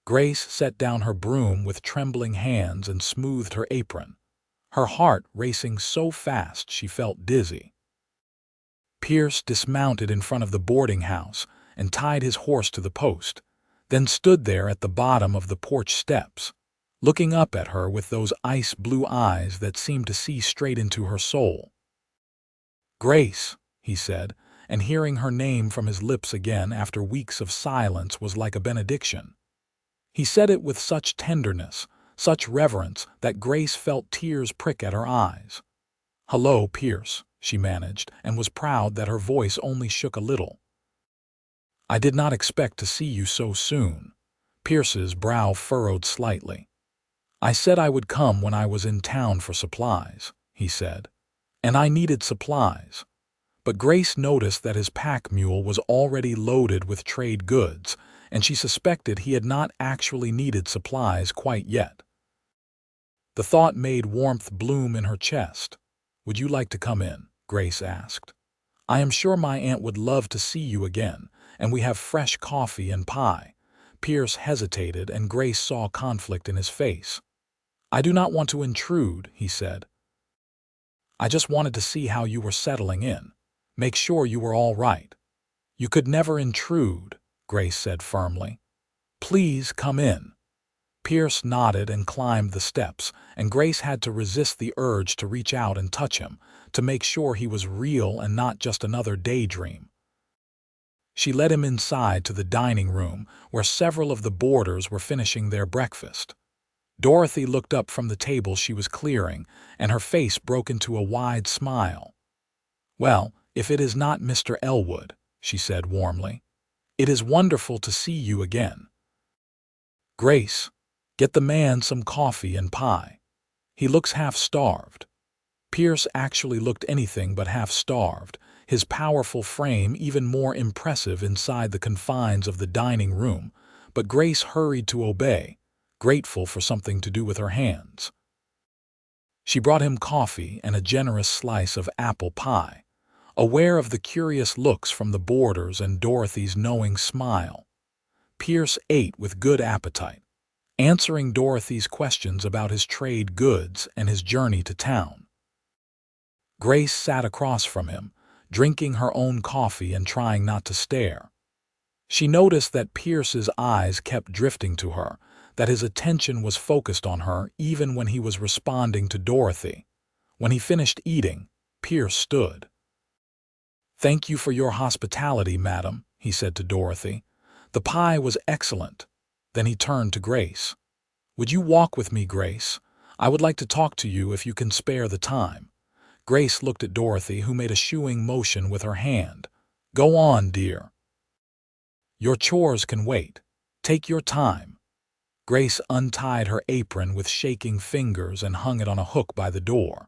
Grace set down her broom with trembling hands and smoothed her apron, her heart racing so fast she felt dizzy. Pierce dismounted in front of the boarding house and tied his horse to the post, then stood there at the bottom of the porch steps, looking up at her with those ice-blue eyes that seemed to see straight into her soul. "Grace," he said, and hearing her name from his lips again after weeks of silence was like a benediction. He said it with such tenderness, such reverence, that Grace felt tears prick at her eyes. "Hello, Pierce," she managed, and was proud that her voice only shook a little. "I did not expect to see you so soon." Pierce's brow furrowed slightly. "I said I would come when I was in town for supplies," he said. "And I needed supplies." But Grace noticed that his pack mule was already loaded with trade goods, and she suspected he had not actually needed supplies quite yet. The thought made warmth bloom in her chest. "Would you like to come in?" Grace asked. "I am sure my aunt would love to see you again, and we have fresh coffee and pie." Pierce hesitated, and Grace saw conflict in his face. "I do not want to intrude," he said. "I just wanted to see how you were settling in. Make sure you were all right." "You could never intrude," Grace said firmly. "Please come in." Pierce nodded and climbed the steps, and Grace had to resist the urge to reach out and touch him, to make sure he was real and not just another daydream. She led him inside to the dining room, where several of the boarders were finishing their breakfast. Dorothy looked up from the table she was clearing, and her face broke into a wide smile. "Well, if it is not Mr. Elwood," she said warmly. "It is wonderful to see you again. Grace, get the man some coffee and pie. He looks half-starved." Pierce actually looked anything but half-starved, his powerful frame even more impressive inside the confines of the dining room, but Grace hurried to obey, grateful for something to do with her hands. She brought him coffee and a generous slice of apple pie, aware of the curious looks from the boarders and Dorothy's knowing smile. Pierce ate with good appetite, answering Dorothy's questions about his trade goods and his journey to town. Grace sat across from him, drinking her own coffee and trying not to stare. She noticed that Pierce's eyes kept drifting to her, that his attention was focused on her even when he was responding to Dorothy. When he finished eating, Pierce stood. "Thank you for your hospitality, madam," he said to Dorothy. "The pie was excellent." Then he turned to Grace. "Would you walk with me, Grace? I would like to talk to you if you can spare the time." Grace looked at Dorothy, who made a shooing motion with her hand. "Go on, dear. Your chores can wait. Take your time." Grace untied her apron with shaking fingers and hung it on a hook by the door.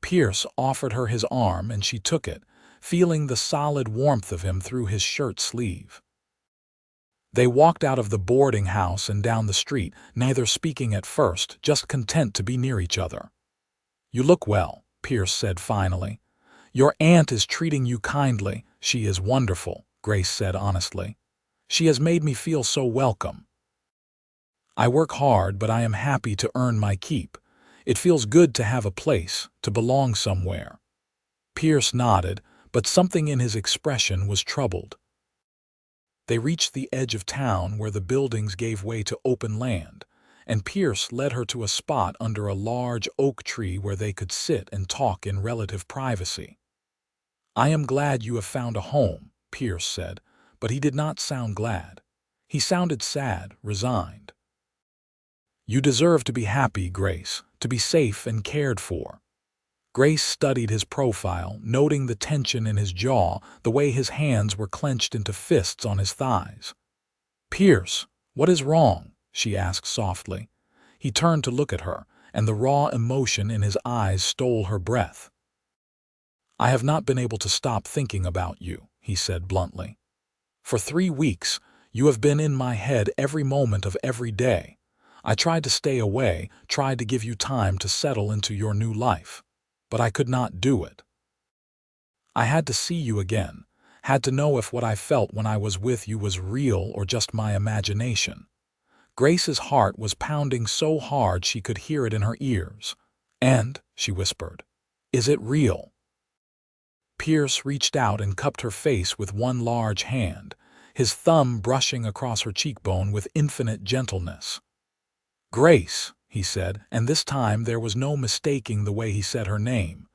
Pierce offered her his arm and she took it, feeling the solid warmth of him through his shirt sleeve. They walked out of the boarding house and down the street, neither speaking at first, just content to be near each other. "You look well," Pierce said finally. "Your aunt is treating you kindly." "She is wonderful," Grace said honestly. "She has made me feel so welcome. I work hard, but I am happy to earn my keep. It feels good to have a place, to belong somewhere." Pierce nodded, but something in his expression was troubled. They reached the edge of town where the buildings gave way to open land, and Pierce led her to a spot under a large oak tree where they could sit and talk in relative privacy. "I am glad you have found a home," Pierce said, but he did not sound glad. He sounded sad, resigned. "You deserve to be happy, Grace, to be safe and cared for." Grace studied his profile, noting the tension in his jaw, the way his hands were clenched into fists on his thighs. "Pierce, what is wrong?" she asked softly. He turned to look at her, and the raw emotion in his eyes stole her breath. "I have not been able to stop thinking about you," he said bluntly. "For 3 weeks, you have been in my head every moment of every day. I tried to stay away, tried to give you time to settle into your new life. But I could not do it. I had to see you again, had to know if what I felt when I was with you was real or just my imagination." Grace's heart was pounding so hard she could hear it in her ears. "And," she whispered, "is it real?" Pierce reached out and cupped her face with one large hand, his thumb brushing across her cheekbone with infinite gentleness. "Grace," he said, and this time there was no mistaking the way he said her name.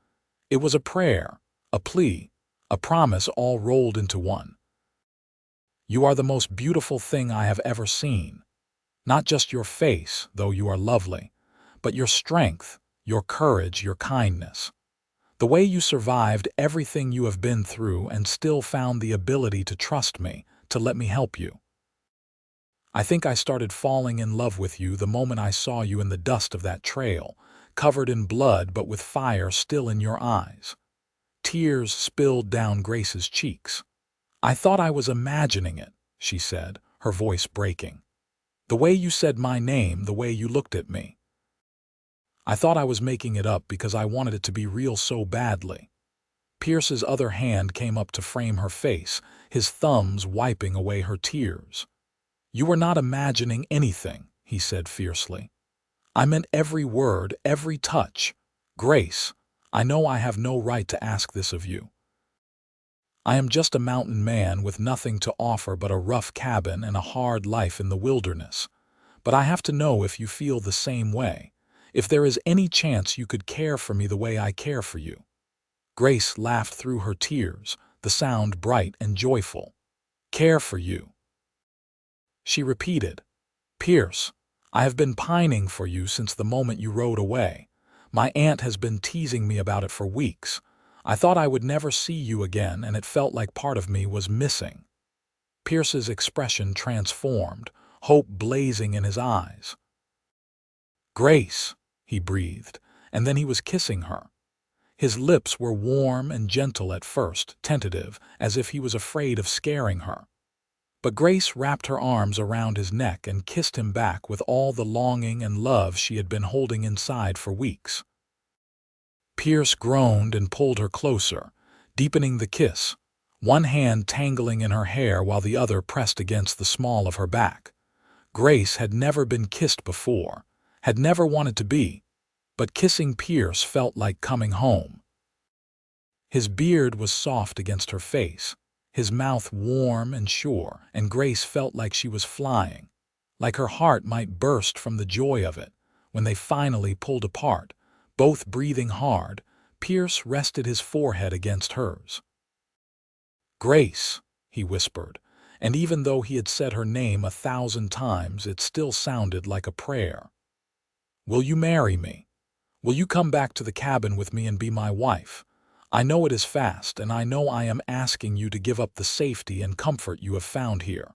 It was a prayer, a plea, a promise all rolled into one. "You are the most beautiful thing I have ever seen. Not just your face, though you are lovely, but your strength, your courage, your kindness. The way you survived everything you have been through and still found the ability to trust me, to let me help you. I think I started falling in love with you the moment I saw you in the dust of that trail, covered in blood but with fire still in your eyes." Tears spilled down Grace's cheeks. "I thought I was imagining it," she said, her voice breaking. "The way you said my name, the way you looked at me. I thought I was making it up because I wanted it to be real so badly." Pierce's other hand came up to frame her face, his thumbs wiping away her tears. "You are not imagining anything," he said fiercely. "I meant every word, every touch. Grace, I know I have no right to ask this of you. I am just a mountain man with nothing to offer but a rough cabin and a hard life in the wilderness. But I have to know if you feel the same way, if there is any chance you could care for me the way I care for you." Grace laughed through her tears, the sound bright and joyful. "Care for you," she repeated. "Pierce, I have been pining for you since the moment you rode away. My aunt has been teasing me about it for weeks. I thought I would never see you again, and it felt like part of me was missing." Pierce's expression transformed, hope blazing in his eyes. "Grace," he breathed, and then he was kissing her. His lips were warm and gentle at first, tentative, as if he was afraid of scaring her. But Grace wrapped her arms around his neck and kissed him back with all the longing and love she had been holding inside for weeks. Pierce groaned and pulled her closer, deepening the kiss, one hand tangling in her hair while the other pressed against the small of her back. Grace had never been kissed before, had never wanted to be, but kissing Pierce felt like coming home. His beard was soft against her face, his mouth warm and sure, and Grace felt like she was flying, like her heart might burst from the joy of it. When they finally pulled apart, both breathing hard, Pierce rested his forehead against hers. "Grace," he whispered, and even though he had said her name 1,000 times, it still sounded like a prayer. "Will you marry me? Will you come back to the cabin with me and be my wife? I know it is fast, and I know I am asking you to give up the safety and comfort you have found here.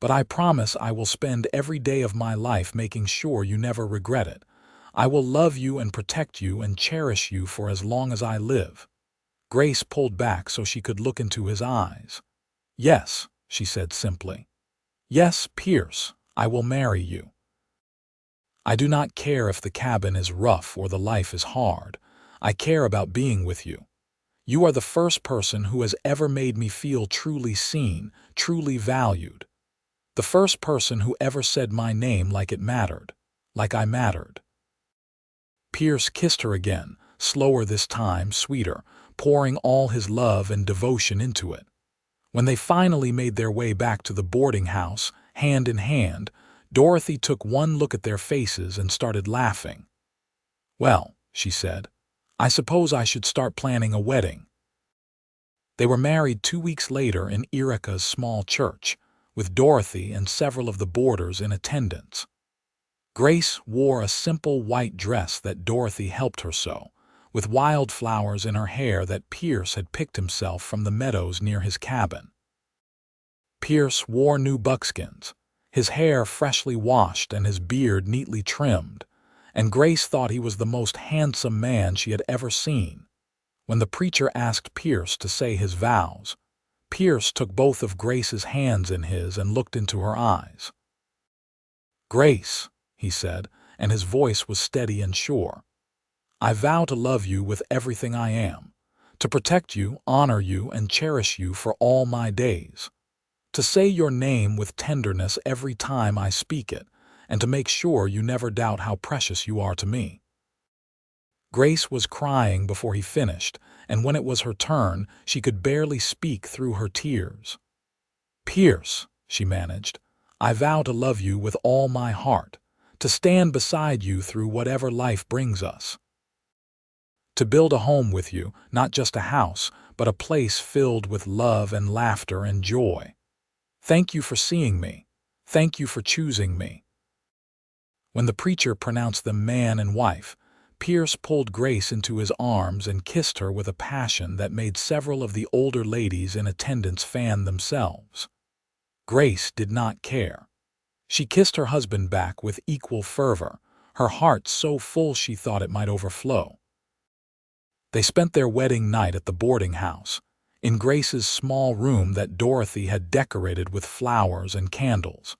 But I promise I will spend every day of my life making sure you never regret it. I will love you and protect you and cherish you for as long as I live." Grace pulled back so she could look into his eyes. "Yes," she said simply. "Yes, Pierce, I will marry you. I do not care if the cabin is rough or the life is hard. I care about being with you. You are the first person who has ever made me feel truly seen, truly valued. The first person who ever said my name like it mattered, like I mattered." Pierce kissed her again, slower this time, sweeter, pouring all his love and devotion into it. When they finally made their way back to the boarding house, hand in hand, Dorothy took one look at their faces and started laughing. "Well," she said, "I suppose I should start planning a wedding." They were married 2 weeks later in Eureka's small church, with Dorothy and several of the boarders in attendance. Grace wore a simple white dress that Dorothy helped her sew, with wildflowers in her hair that Pierce had picked himself from the meadows near his cabin. Pierce wore new buckskins, his hair freshly washed and his beard neatly trimmed, and Grace thought he was the most handsome man she had ever seen. When the preacher asked Pierce to say his vows, Pierce took both of Grace's hands in his and looked into her eyes. "Grace," he said, and his voice was steady and sure, "I vow to love you with everything I am, to protect you, honor you, and cherish you for all my days, to say your name with tenderness every time I speak it, and to make sure you never doubt how precious you are to me." Grace was crying before he finished, and when it was her turn, she could barely speak through her tears. "Pierce," she managed, "I vow to love you with all my heart, to stand beside you through whatever life brings us. To build a home with you, not just a house, but a place filled with love and laughter and joy. Thank you for seeing me. Thank you for choosing me." When the preacher pronounced them man and wife, Pierce pulled Grace into his arms and kissed her with a passion that made several of the older ladies in attendance fan themselves. Grace did not care. She kissed her husband back with equal fervor, her heart so full she thought it might overflow. They spent their wedding night at the boarding house, in Grace's small room that Dorothy had decorated with flowers and candles.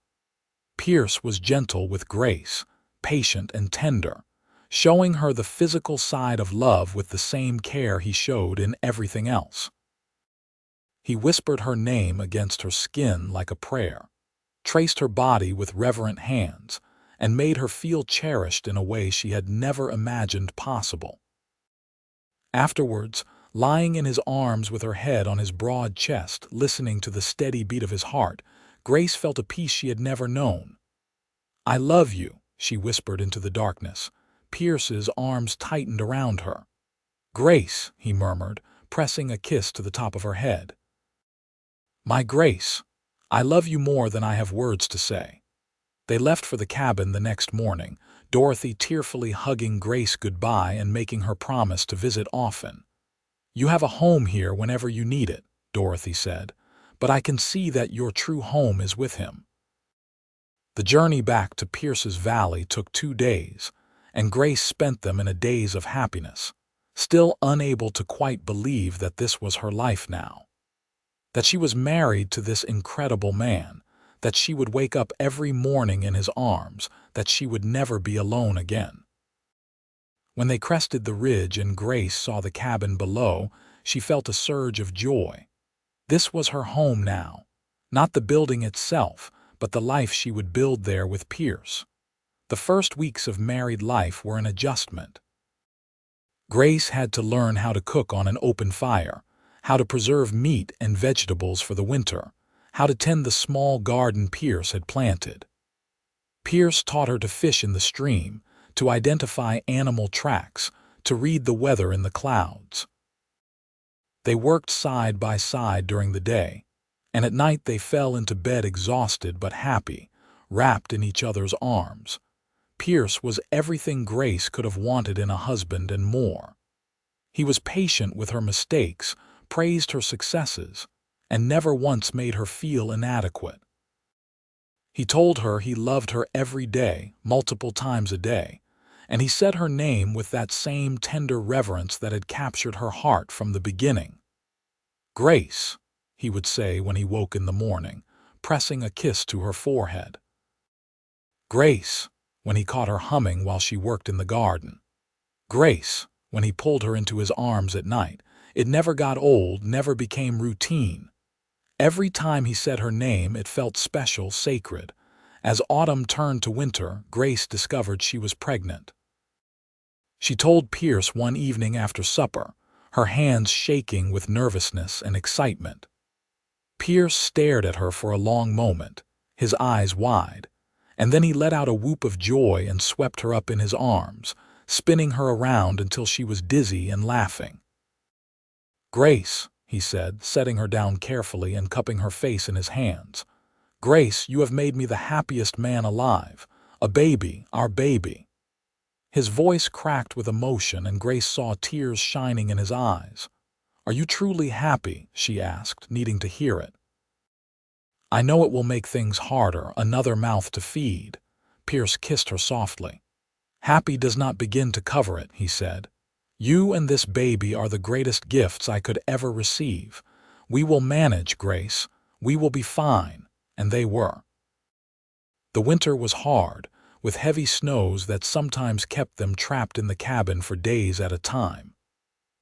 Pierce was gentle with Grace, patient and tender, showing her the physical side of love with the same care he showed in everything else. He whispered her name against her skin like a prayer, traced her body with reverent hands, and made her feel cherished in a way she had never imagined possible. Afterwards, lying in his arms with her head on his broad chest, listening to the steady beat of his heart, Grace felt a peace she had never known. "I love you," she whispered into the darkness. Pierce's arms tightened around her. "Grace," he murmured, pressing a kiss to the top of her head. "My Grace, I love you more than I have words to say." They left for the cabin the next morning, Dorothy tearfully hugging Grace goodbye and making her promise to visit often. "You have a home here whenever you need it," Dorothy said, "but I can see that your true home is with him." The journey back to Pierce's Valley took 2 days, and Grace spent them in a daze of happiness, still unable to quite believe that this was her life now. That she was married to this incredible man, that she would wake up every morning in his arms, that she would never be alone again. When they crested the ridge and Grace saw the cabin below, she felt a surge of joy. This was her home now, not the building itself, but the life she would build there with Pierce. The first weeks of married life were an adjustment. Grace had to learn how to cook on an open fire, how to preserve meat and vegetables for the winter, how to tend the small garden Pierce had planted. Pierce taught her to fish in the stream, to identify animal tracks, to read the weather in the clouds. They worked side by side during the day, and at night they fell into bed exhausted but happy, wrapped in each other's arms. Pierce was everything Grace could have wanted in a husband and more. He was patient with her mistakes, praised her successes, and never once made her feel inadequate. He told her he loved her every day, multiple times a day, and he said her name with that same tender reverence that had captured her heart from the beginning. "Grace," he would say when he woke in the morning, pressing a kiss to her forehead. "Grace," when he caught her humming while she worked in the garden. "Grace," when he pulled her into his arms at night. It never got old, never became routine. Every time he said her name, it felt special, sacred. As autumn turned to winter, Grace discovered she was pregnant. She told Pierce one evening after supper, her hands shaking with nervousness and excitement. Pierce stared at her for a long moment, his eyes wide, and then he let out a whoop of joy and swept her up in his arms, spinning her around until she was dizzy and laughing. "Grace," he said, setting her down carefully and cupping her face in his hands. "Grace, you have made me the happiest man alive. A baby, our baby." His voice cracked with emotion and Grace saw tears shining in his eyes. "Are you truly happy?" she asked, needing to hear it. "I know it will make things harder, another mouth to feed." Pierce kissed her softly. "Happy does not begin to cover it," he said. "You and this baby are the greatest gifts I could ever receive. We will manage, Grace. We will be fine." And they were. The winter was hard, with heavy snows that sometimes kept them trapped in the cabin for days at a time.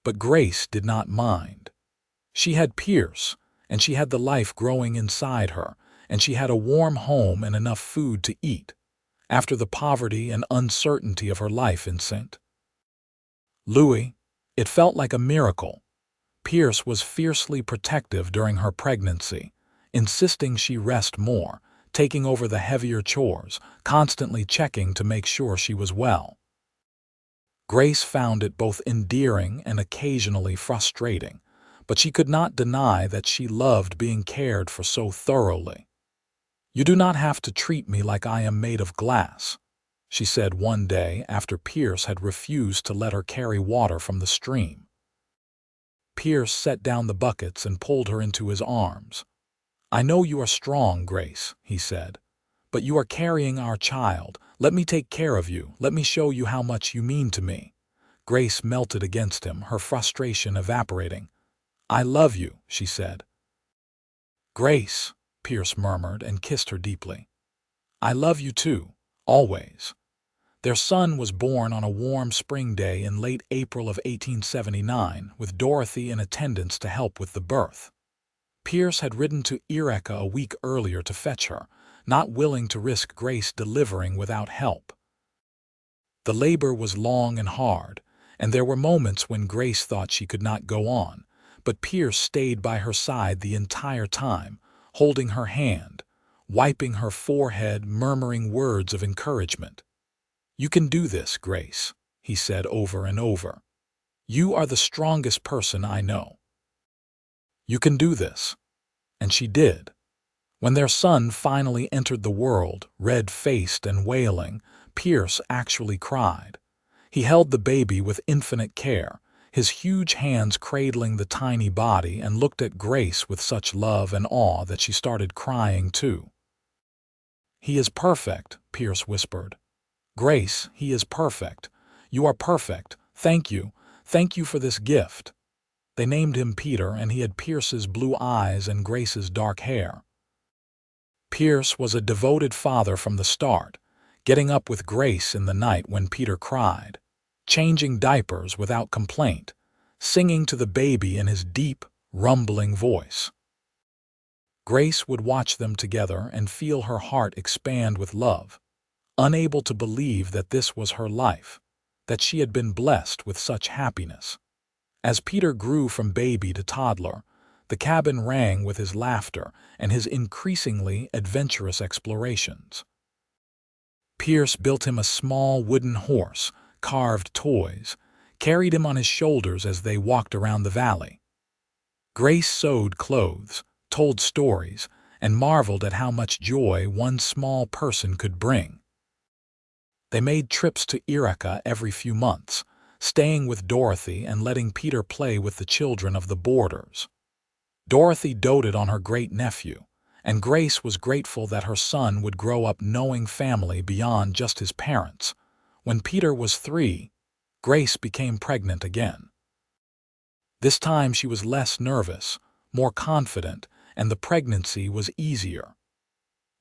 But Grace did not mind. She had Pierce, and she had the life growing inside her, and she had a warm home and enough food to eat, after the poverty and uncertainty of her life in St. Louis. It felt like a miracle. Pierce was fiercely protective during her pregnancy, insisting she rest more, taking over the heavier chores, constantly checking to make sure she was well. Grace found it both endearing and occasionally frustrating, but she could not deny that she loved being cared for so thoroughly. "You do not have to treat me like I am made of glass," she said one day after Pierce had refused to let her carry water from the stream. Pierce set down the buckets and pulled her into his arms. "I know you are strong, Grace," he said, "but you are carrying our child. Let me take care of you. Let me show you how much you mean to me." Grace melted against him, her frustration evaporating. "I love you," she said. "Grace," Pierce murmured and kissed her deeply. "I love you too, always." Their son was born on a warm spring day in late April of 1879, with Dorothy in attendance to help with the birth. Pierce had ridden to Eureka a week earlier to fetch her, not willing to risk Grace delivering without help. The labor was long and hard, and there were moments when Grace thought she could not go on, but Pierce stayed by her side the entire time, holding her hand, wiping her forehead, murmuring words of encouragement. "You can do this, Grace," he said over and over. "You are the strongest person I know. You can do this." And she did. When their son finally entered the world, red-faced and wailing, Pierce actually cried. He held the baby with infinite care, his huge hands cradling the tiny body, and looked at Grace with such love and awe that she started crying too. "He is perfect," Pierce whispered. "Grace, he is perfect. You are perfect. Thank you. Thank you for this gift." They named him Peter, and he had Pierce's blue eyes and Grace's dark hair. Pierce was a devoted father from the start, getting up with Grace in the night when Peter cried, changing diapers without complaint, singing to the baby in his deep, rumbling voice. Grace would watch them together and feel her heart expand with love, unable to believe that this was her life, that she had been blessed with such happiness. As Peter grew from baby to toddler, the cabin rang with his laughter and his increasingly adventurous explorations. Pierce built him a small wooden horse, carved toys, carried him on his shoulders as they walked around the valley. Grace sewed clothes, told stories, and marveled at how much joy one small person could bring. They made trips to Eureka every few months, staying with Dorothy and letting Peter play with the children of the boarders. Dorothy doted on her great-nephew, and Grace was grateful that her son would grow up knowing family beyond just his parents. When Peter was 3, Grace became pregnant again. This time she was less nervous, more confident, and the pregnancy was easier.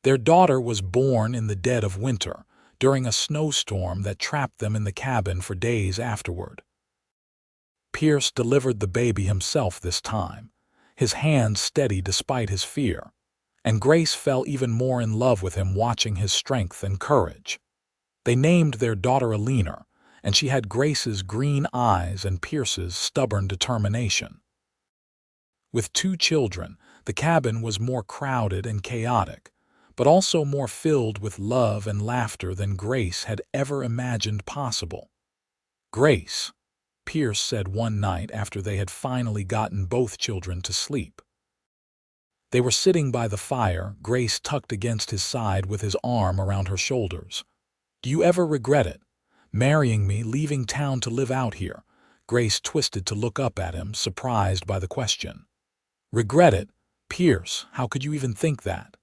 Their daughter was born in the dead of winter, during a snowstorm that trapped them in the cabin for days afterward. Pierce delivered the baby himself this time, his hands steady despite his fear, and Grace fell even more in love with him watching his strength and courage. They named their daughter Elena, and she had Grace's green eyes and Pierce's stubborn determination. With 2 children, the cabin was more crowded and chaotic, but also more filled with love and laughter than Grace had ever imagined possible. "Grace," Pierce said one night after they had finally gotten both children to sleep. They were sitting by the fire, Grace tucked against his side with his arm around her shoulders. "Do you ever regret it? Marrying me, leaving town to live out here?" Grace twisted to look up at him, surprised by the question. "Regret it? Pierce, how could you even think that?"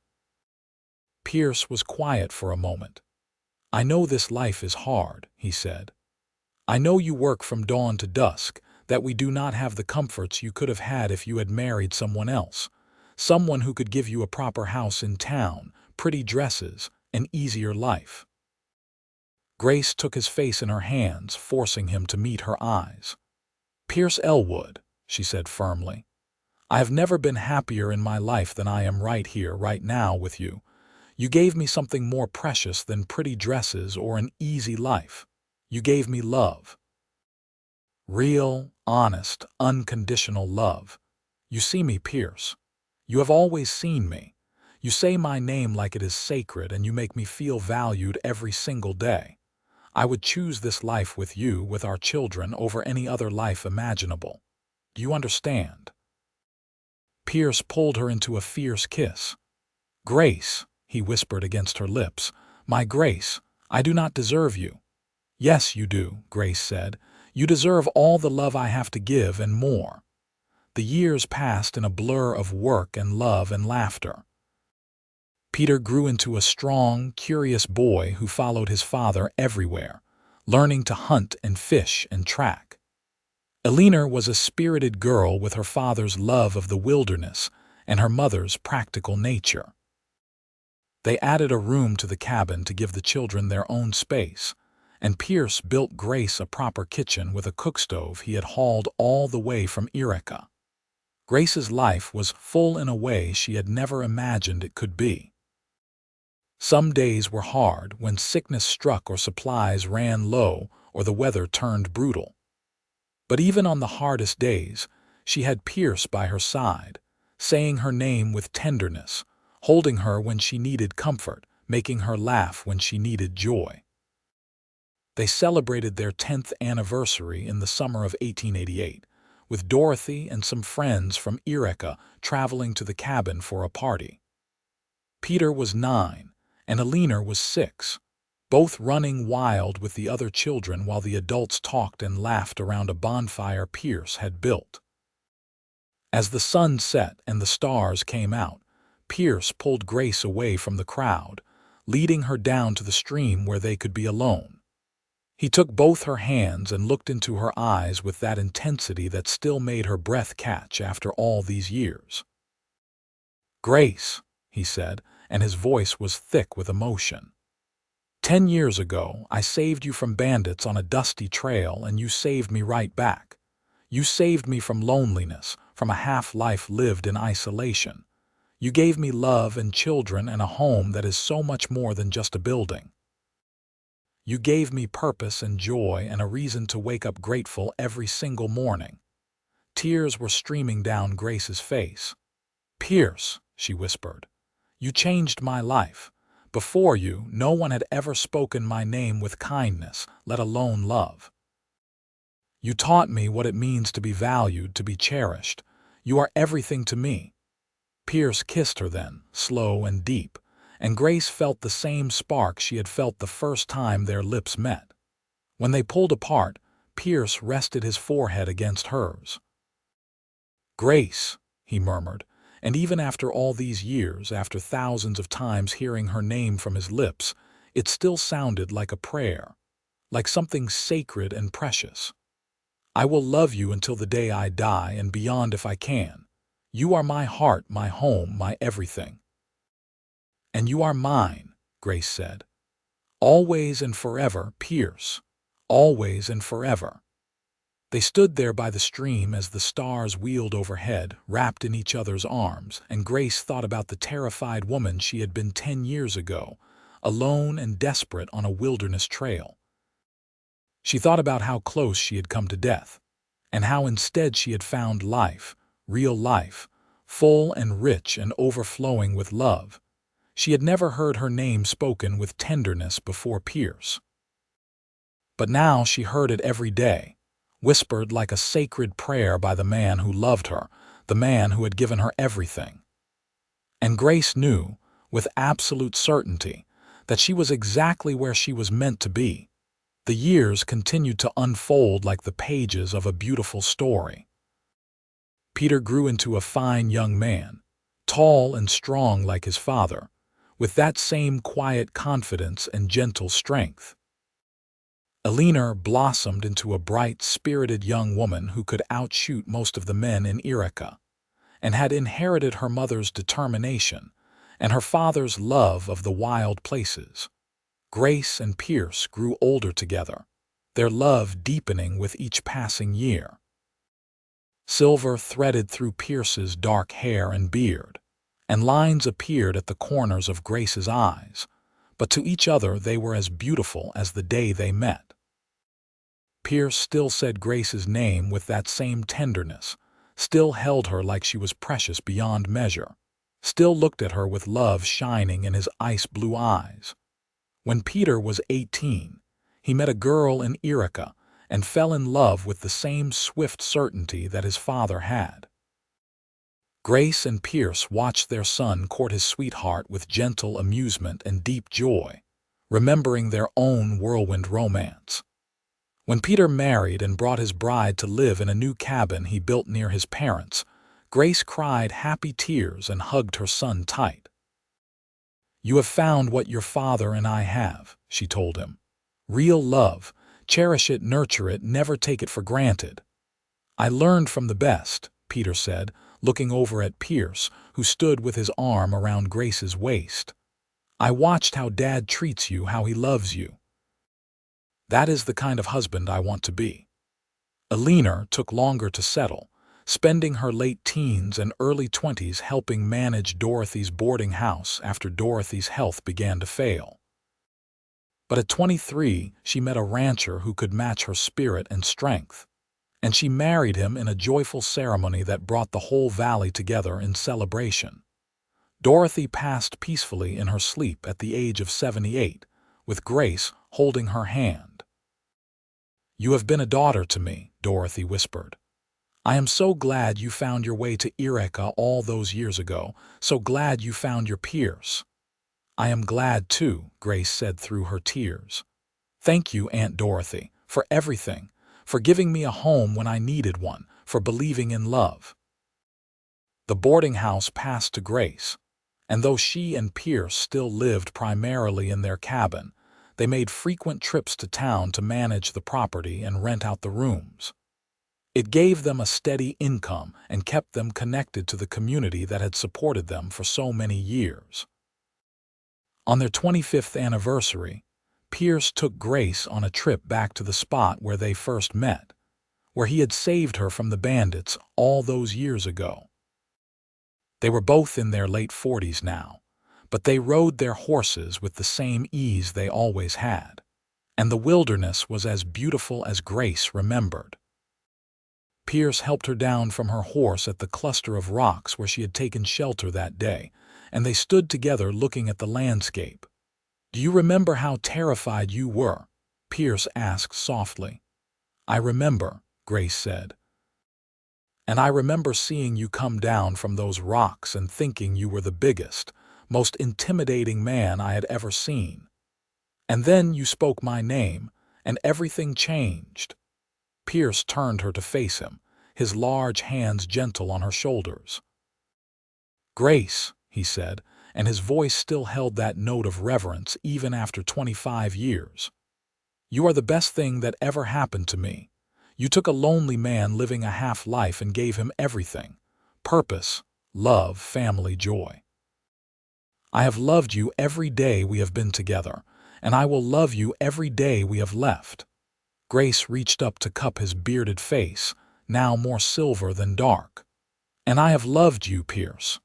Pierce was quiet for a moment. "I know this life is hard," he said. "I know you work from dawn to dusk, that we do not have the comforts you could have had if you had married someone else, someone who could give you a proper house in town, pretty dresses, an easier life." Grace took his face in her hands, forcing him to meet her eyes. "Pierce Elwood," she said firmly, "I have never been happier in my life than I am right here, right now with you. You gave me something more precious than pretty dresses or an easy life. You gave me love. Real, honest, unconditional love. You see me, Pierce. You have always seen me. You say my name like it is sacred, and you make me feel valued every single day. I would choose this life with you, with our children, over any other life imaginable. Do you understand?" Pierce pulled her into a fierce kiss. "Grace," he whispered against her lips, "my Grace, I do not deserve you." "Yes, you do," Grace said. "You deserve all the love I have to give and more." The years passed in a blur of work and love and laughter. Peter grew into a strong, curious boy who followed his father everywhere, learning to hunt and fish and track. Elena was a spirited girl with her father's love of the wilderness and her mother's practical nature. They added a room to the cabin to give the children their own space, and Pierce built Grace a proper kitchen with a cookstove he had hauled all the way from Eureka. Grace's life was full in a way she had never imagined it could be. Some days were hard when sickness struck or supplies ran low or the weather turned brutal. But even on the hardest days, she had Pierce by her side, saying her name with tenderness, holding her when she needed comfort, making her laugh when she needed joy. They celebrated their 10th anniversary in the summer of 1888, with Dorothy and some friends from Eureka traveling to the cabin for a party. Peter was 9, and Elena was 6, both running wild with the other children while the adults talked and laughed around a bonfire Pierce had built. As the sun set and the stars came out, Pierce pulled Grace away from the crowd, leading her down to the stream where they could be alone. He took both her hands and looked into her eyes with that intensity that still made her breath catch after all these years. "Grace," he said, and his voice was thick with emotion. 10 years ago, I saved you from bandits on a dusty trail, and you saved me right back. You saved me from loneliness, from a half-life lived in isolation. You gave me love and children and a home that is so much more than just a building. You gave me purpose and joy and a reason to wake up grateful every single morning." Tears were streaming down Grace's face. "Pierce," she whispered, "you changed my life. Before you, no one had ever spoken my name with kindness, let alone love. You taught me what it means to be valued, to be cherished. You are everything to me." Pierce kissed her then, slow and deep, and Grace felt the same spark she had felt the first time their lips met. When they pulled apart, Pierce rested his forehead against hers. "Grace," he murmured, and even after all these years, after thousands of times hearing her name from his lips, it still sounded like a prayer, like something sacred and precious. "I will love you until the day I die and beyond if I can. You are my heart, my home, my everything." "And you are mine," Grace said. "Always and forever, Pierce. Always and forever." They stood there by the stream as the stars wheeled overhead, wrapped in each other's arms, and Grace thought about the terrified woman she had been 10 years ago, alone and desperate on a wilderness trail. She thought about how close she had come to death, and how instead she had found life, real life, full and rich and overflowing with love. She had never heard her name spoken with tenderness before Pierce. But now she heard it every day, whispered like a sacred prayer by the man who loved her, the man who had given her everything. And Grace knew, with absolute certainty, that she was exactly where she was meant to be. The years continued to unfold like the pages of a beautiful story. Peter grew into a fine young man, tall and strong like his father, with that same quiet confidence and gentle strength. Elena blossomed into a bright, spirited young woman who could outshoot most of the men in Eureka, and had inherited her mother's determination and her father's love of the wild places. Grace and Pierce grew older together, their love deepening with each passing year. Silver threaded through Pierce's dark hair and beard, and lines appeared at the corners of Grace's eyes, but to each other they were as beautiful as the day they met. Pierce still said Grace's name with that same tenderness, still held her like she was precious beyond measure, still looked at her with love shining in his ice-blue eyes. When Peter was 18, he met a girl in Eureka and fell in love with the same swift certainty that his father had. Grace and Pierce watched their son court his sweetheart with gentle amusement and deep joy, remembering their own whirlwind romance. When Peter married and brought his bride to live in a new cabin he built near his parents, Grace cried happy tears and hugged her son tight. "You have found what your father and I have," she told him. "Real love. Cherish it, nurture it, never take it for granted." "I learned from the best," Peter said, looking over at Pierce, who stood with his arm around Grace's waist. "I watched how Dad treats you, how he loves you." That is the kind of husband I want to be. Eleanor took longer to settle, spending her late teens and early 20s helping manage Dorothy's boarding house after Dorothy's health began to fail. But at 23, she met a rancher who could match her spirit and strength, and she married him in a joyful ceremony that brought the whole valley together in celebration. Dorothy passed peacefully in her sleep at the age of 78, with Grace holding her hand. "You have been a daughter to me," Dorothy whispered. "I am so glad you found your way to Eureka all those years ago, so glad you found your Pierce." "I am glad too," Grace said through her tears. "Thank you, Aunt Dorothy, for everything, for giving me a home when I needed one, for believing in love." The boarding house passed to Grace, and though she and Pierce still lived primarily in their cabin, they made frequent trips to town to manage the property and rent out the rooms. It gave them a steady income and kept them connected to the community that had supported them for so many years. On their 25th anniversary, Pierce took Grace on a trip back to the spot where they first met, where he had saved her from the bandits all those years ago. They were both in their late 40s now, but they rode their horses with the same ease they always had, and the wilderness was as beautiful as Grace remembered. Pierce helped her down from her horse at the cluster of rocks where she had taken shelter that day, and they stood together looking at the landscape. "Do you remember how terrified you were?" Pierce asked softly. "I remember," Grace said. "And I remember seeing you come down from those rocks and thinking you were the biggest, most intimidating man I had ever seen. And then you spoke my name, and everything changed." Pierce turned her to face him, his large hands gentle on her shoulders. "Grace," he said, and his voice still held that note of reverence even after 25 years. "You are the best thing that ever happened to me. You took a lonely man living a half-life and gave him everything: purpose, love, family, joy. I have loved you every day we have been together, and I will love you every day we have left." Grace reached up to cup his bearded face, now more silver than dark. "And I have loved you, Pierce.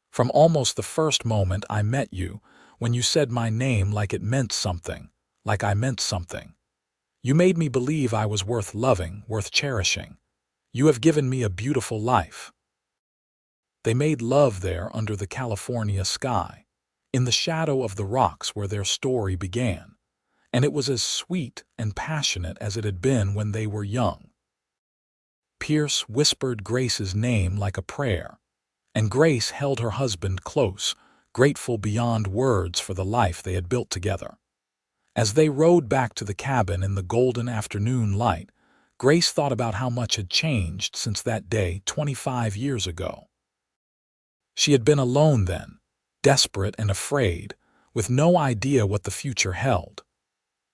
From almost the first moment I met you, when you said my name like it meant something, like I meant something. You made me believe I was worth loving, worth cherishing. You have given me a beautiful life." They made love there under the California sky, in the shadow of the rocks where their story began, and it was as sweet and passionate as it had been when they were young. Pierce whispered Grace's name like a prayer, and Grace held her husband close, grateful beyond words for the life they had built together. As they rode back to the cabin in the golden afternoon light, Grace thought about how much had changed since that day 25 years ago. She had been alone then, desperate and afraid, with no idea what the future held.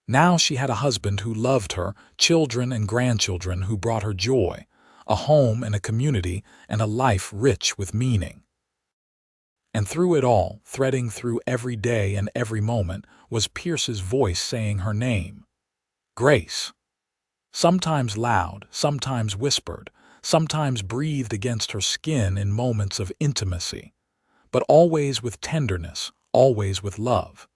Now she had a husband who loved her, children and grandchildren who brought her joy, a home and a community and a life rich with meaning. And through it all, threading through every day and every moment, was Pierce's voice saying her name: Grace. Sometimes loud, sometimes whispered, sometimes breathed against her skin in moments of intimacy, but always with tenderness, always with love.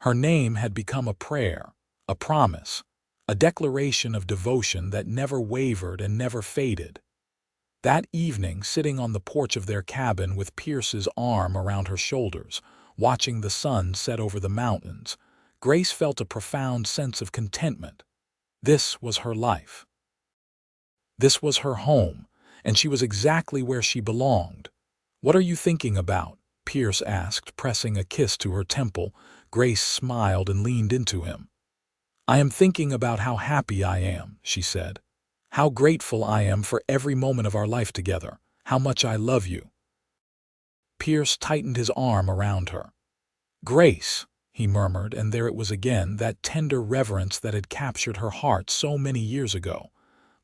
Her name had become a prayer, a promise, a declaration of devotion that never wavered and never faded. That evening, sitting on the porch of their cabin with Pierce's arm around her shoulders, watching the sun set over the mountains, Grace felt a profound sense of contentment. This was her life. This was her home, and she was exactly where she belonged. "What are you thinking about?" Pierce asked, pressing a kiss to her temple. Grace smiled and leaned into him. "I am thinking about how happy I am," she said. "How grateful I am for every moment of our life together, how much I love you." Pierce tightened his arm around her. "Grace," he murmured, and there it was again, that tender reverence that had captured her heart so many years ago.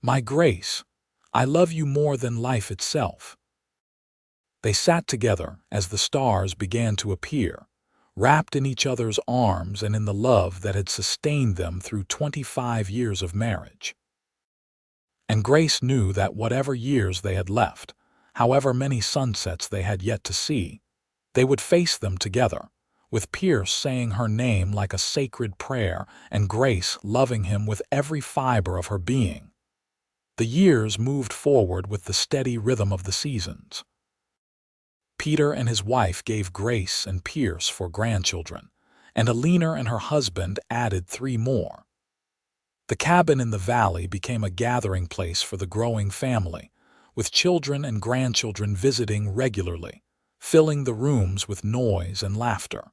"My Grace, I love you more than life itself." They sat together as the stars began to appear, wrapped in each other's arms and in the love that had sustained them through 25 years of marriage. And Grace knew that whatever years they had left, however many sunsets they had yet to see, they would face them together, with Pierce saying her name like a sacred prayer and Grace loving him with every fiber of her being. The years moved forward with the steady rhythm of the seasons. Peter and his wife gave Grace and Pierce 4 grandchildren, and Alina and her husband added 3 more. The cabin in the valley became a gathering place for the growing family, with children and grandchildren visiting regularly, filling the rooms with noise and laughter.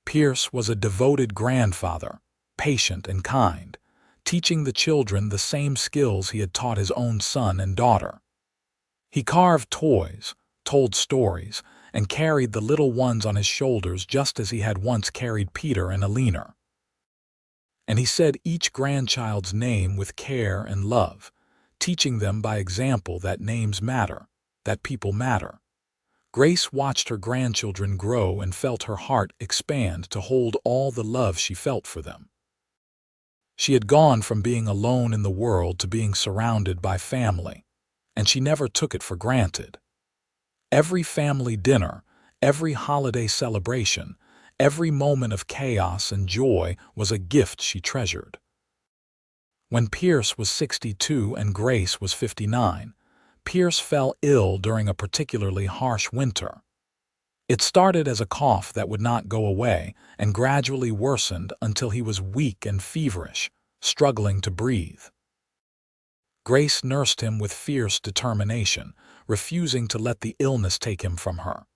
Pierce was a devoted grandfather, patient and kind, teaching the children the same skills he had taught his own son and daughter. He carved toys, told stories, and carried the little ones on his shoulders just as he had once carried Peter and Alina. And he said each grandchild's name with care and love, teaching them by example that names matter, that people matter. Grace watched her grandchildren grow and felt her heart expand to hold all the love she felt for them. She had gone from being alone in the world to being surrounded by family, and she never took it for granted. Every family dinner, every holiday celebration, every moment of chaos and joy was a gift she treasured. When Pierce was 62 and Grace was 59, Pierce fell ill during a particularly harsh winter. It started as a cough that would not go away and gradually worsened until he was weak and feverish, struggling to breathe. Grace nursed him with fierce determination, refusing to let the illness take him from her.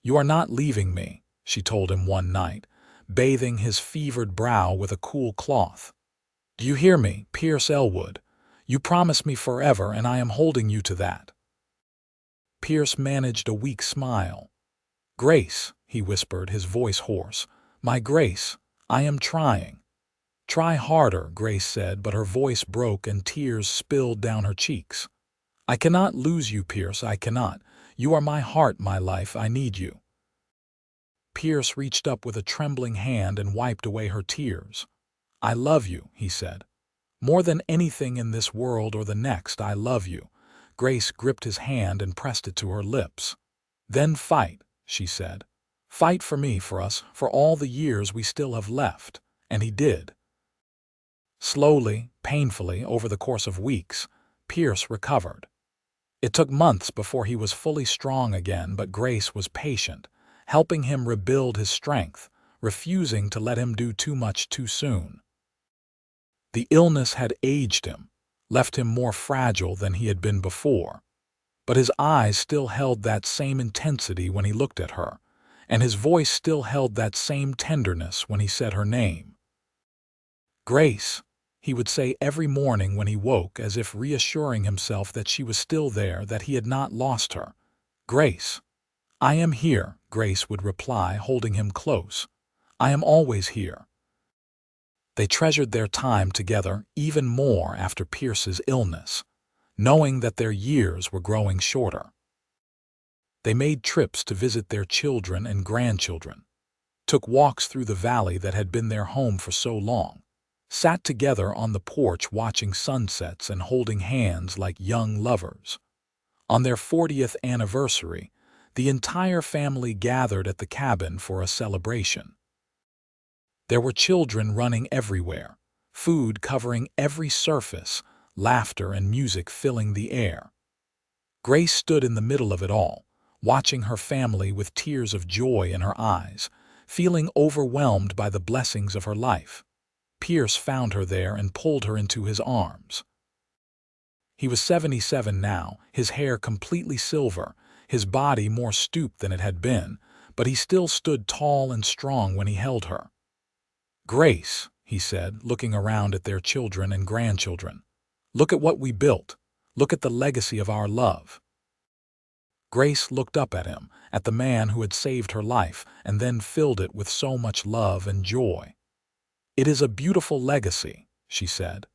"You are not leaving me," she told him one night, bathing his fevered brow with a cool cloth. "Do you hear me, Pierce Elwood? You promised me forever, and I am holding you to that." Pierce managed a weak smile. "Grace," he whispered, his voice hoarse, "my Grace, I am trying." "Try harder," Grace said, but her voice broke and tears spilled down her cheeks. "I cannot lose you, Pierce, I cannot. You are my heart, my life, I need you." Pierce reached up with a trembling hand and wiped away her tears. "I love you," he said. "More than anything in this world or the next, I love you." Grace gripped his hand and pressed it to her lips. "Then fight," she said. "Fight for me, for us, for all the years we still have left." And he did. Slowly, painfully, over the course of weeks, Pierce recovered. It took months before he was fully strong again, but Grace was patient, helping him rebuild his strength, refusing to let him do too much too soon. The illness had aged him, left him more fragile than he had been before, but his eyes still held that same intensity when he looked at her, and his voice still held that same tenderness when he said her name. "Grace," he would say every morning when he woke, as if reassuring himself that she was still there, that he had not lost her. "Grace." "I am here," Grace would reply, holding him close. "I am always here." They treasured their time together even more after Pierce's illness, knowing that their years were growing shorter. They made trips to visit their children and grandchildren, took walks through the valley that had been their home for so long, sat together on the porch watching sunsets and holding hands like young lovers. On their 40th anniversary, the entire family gathered at the cabin for a celebration. There were children running everywhere, food covering every surface, laughter and music filling the air. Grace stood in the middle of it all, watching her family with tears of joy in her eyes, feeling overwhelmed by the blessings of her life. Pierce found her there and pulled her into his arms. He was 77 now, his hair completely silver, his body more stooped than it had been, but he still stood tall and strong when he held her. "Grace," he said, looking around at their children and grandchildren, "look at what we built. Look at the legacy of our love." Grace looked up at him, at the man who had saved her life, and then filled it with so much love and joy. "It is a beautiful legacy," she said,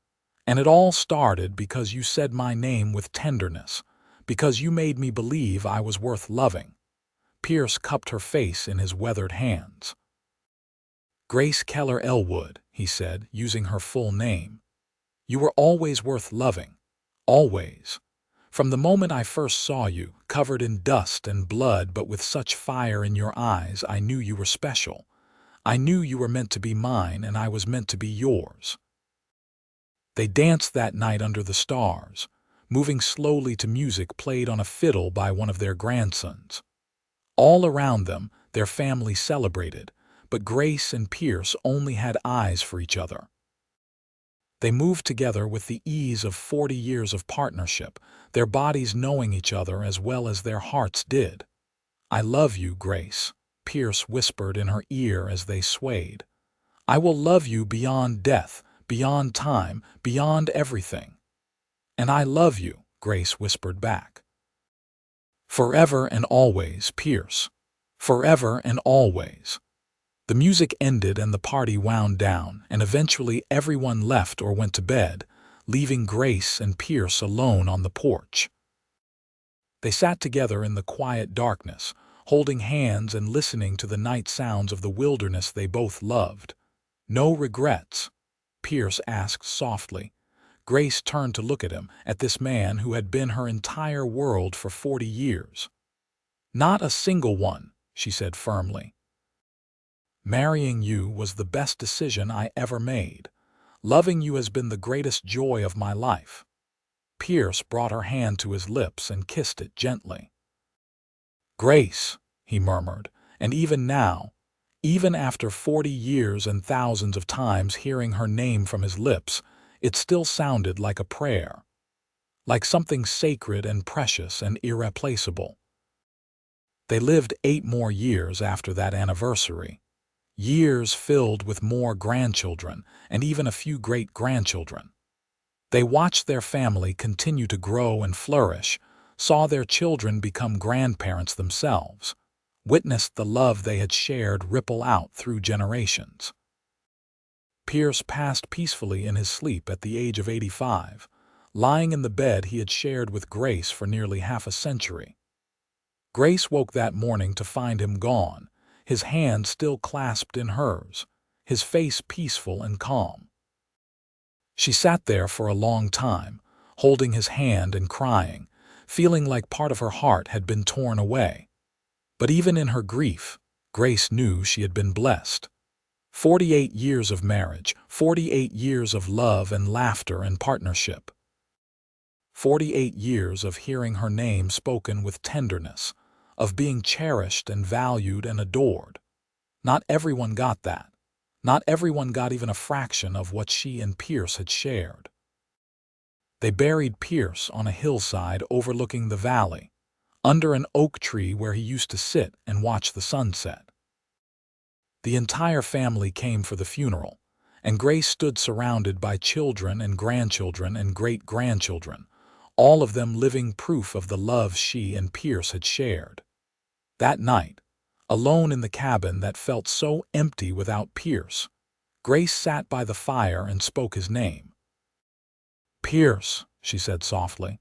"and it all started because you said my name with tenderness, because you made me believe I was worth loving, Pierce cupped her face in his weathered hands. "Grace Keller Elwood," he said, using her full name. "You were always worth loving. Always. From the moment I first saw you, covered in dust and blood but with such fire in your eyes, I knew you were special. I knew you were meant to be mine, and I was meant to be yours." They danced that night under the stars, moving slowly to music played on a fiddle by one of their grandsons. All around them, their family celebrated, but Grace and Pierce only had eyes for each other. They moved together with the ease of 40 years of partnership, their bodies knowing each other as well as their hearts did. "I love you, Grace," Pierce whispered in her ear as they swayed. "I will love you beyond death, beyond time, beyond everything." "And I love you," Grace whispered back. "Forever and always, Pierce. Forever and always." The music ended and the party wound down, and eventually everyone left or went to bed, leaving Grace and Pierce alone on the porch. They sat together in the quiet darkness, holding hands and listening to the night sounds of the wilderness they both loved. "No regrets?" Pierce asked softly. Grace turned to look at him, at this man who had been her entire world for 40 years. "Not a single one," she said firmly. "Marrying you was the best decision I ever made. Loving you has been the greatest joy of my life." Pierce brought her hand to his lips and kissed it gently. "Grace," he murmured, and even now, even after 40 years and thousands of times hearing her name from his lips, it still sounded like a prayer, like something sacred and precious and irreplaceable. They lived 8 more years after that anniversary. Years filled with more grandchildren and even a few great-grandchildren. They watched their family continue to grow and flourish, saw their children become grandparents themselves, witnessed the love they had shared ripple out through generations. Pierce passed peacefully in his sleep at the age of 85, lying in the bed he had shared with Grace for nearly half a century. Grace woke that morning to find him gone, his hand still clasped in hers, his face peaceful and calm. She sat there for a long time, holding his hand and crying, feeling like part of her heart had been torn away. But even in her grief, Grace knew she had been blessed. 48 years of marriage, 48 years of love and laughter and partnership. 48 years of hearing her name spoken with tenderness, of being cherished and valued and adored. Not everyone got that. Not everyone got even a fraction of what she and Pierce had shared. They buried Pierce on a hillside overlooking the valley, under an oak tree where he used to sit and watch the sunset. The entire family came for the funeral, and Grace stood surrounded by children and grandchildren and great-grandchildren, all of them living proof of the love she and Pierce had shared. That night, alone in the cabin that felt so empty without Pierce, Grace sat by the fire and spoke his name. "Pierce," she said softly.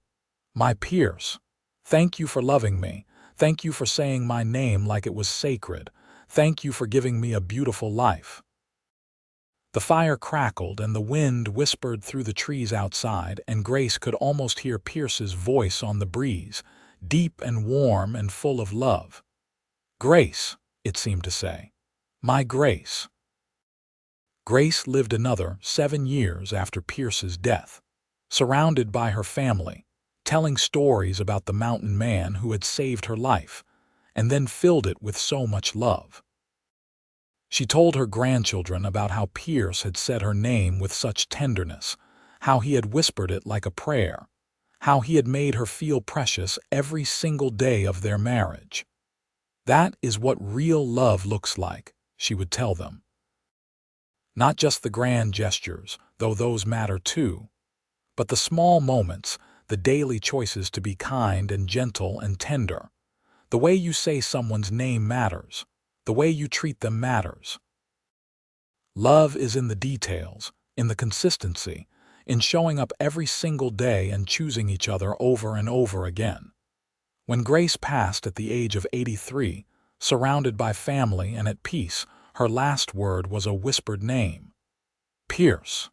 "My Pierce, thank you for loving me. Thank you for saying my name like it was sacred. Thank you for giving me a beautiful life." The fire crackled and the wind whispered through the trees outside, and Grace could almost hear Pierce's voice on the breeze, deep and warm and full of love. "Grace," it seemed to say. "My Grace." Grace lived another 7 years after Pierce's death, surrounded by her family, telling stories about the mountain man who had saved her life, and then filled it with so much love. She told her grandchildren about how Pierce had said her name with such tenderness, how he had whispered it like a prayer, how he had made her feel precious every single day of their marriage. "That is what real love looks like," she would tell them. Not just the grand gestures, though those matter too, but the small moments, the daily choices to be kind and gentle and tender. The way you say someone's name matters. The way you treat them matters. Love is in the details, in the consistency, in showing up every single day and choosing each other over and over again. When Grace passed at the age of 83, surrounded by family and at peace, her last word was a whispered name: Pierce.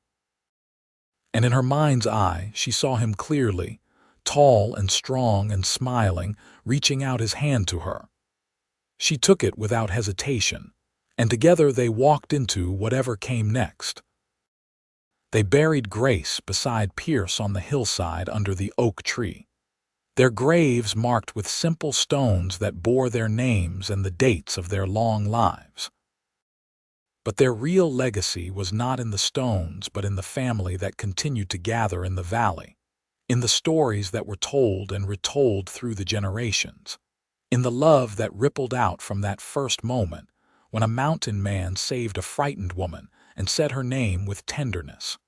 And in her mind's eye, she saw him clearly, tall and strong and smiling, reaching out his hand to her. She took it without hesitation, and together they walked into whatever came next. They buried Grace beside Pierce on the hillside under the oak tree, their graves marked with simple stones that bore their names and the dates of their long lives. But their real legacy was not in the stones, but in the family that continued to gather in the valley, in the stories that were told and retold through the generations, in the love that rippled out from that first moment when a mountain man saved a frightened woman and said her name with tenderness.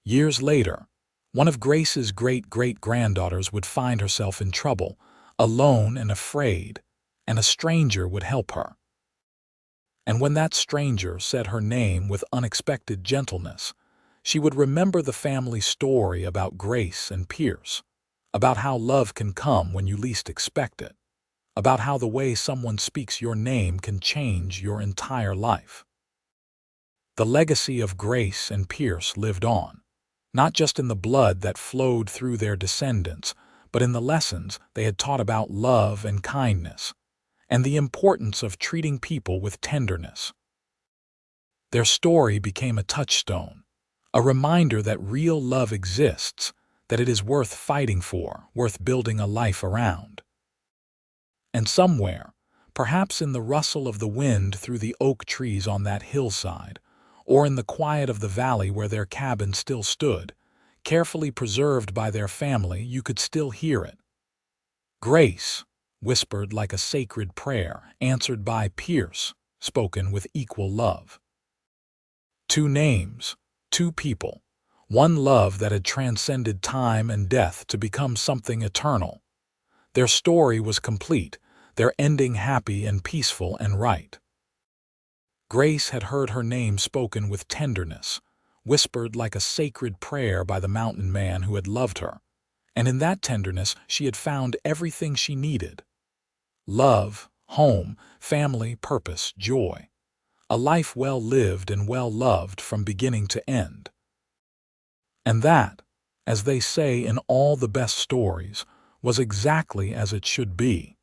Years later, one of Grace's great-great-granddaughters would find herself in trouble, alone and afraid, and a stranger would help her. And when that stranger said her name with unexpected gentleness, she would remember the family story about Grace and Pierce, about how love can come when you least expect it, about how the way someone speaks your name can change your entire life. The legacy of Grace and Pierce lived on, not just in the blood that flowed through their descendants, but in the lessons they had taught about love and kindness, and the importance of treating people with tenderness. Their story became a touchstone, a reminder that real love exists, that it is worth fighting for, worth building a life around. And somewhere, perhaps in the rustle of the wind through the oak trees on that hillside, or in the quiet of the valley where their cabin still stood, carefully preserved by their family, you could still hear it. Grace, whispered like a sacred prayer, answered by Pierce, spoken with equal love. Two names, two people, one love that had transcended time and death to become something eternal. Their story was complete, their ending happy and peaceful and right. Grace had heard her name spoken with tenderness, whispered like a sacred prayer by the mountain man who had loved her, and in that tenderness she had found everything she needed: love, home, family, purpose, joy. A life well lived and well loved from beginning to end. And that, as they say in all the best stories, was exactly as it should be.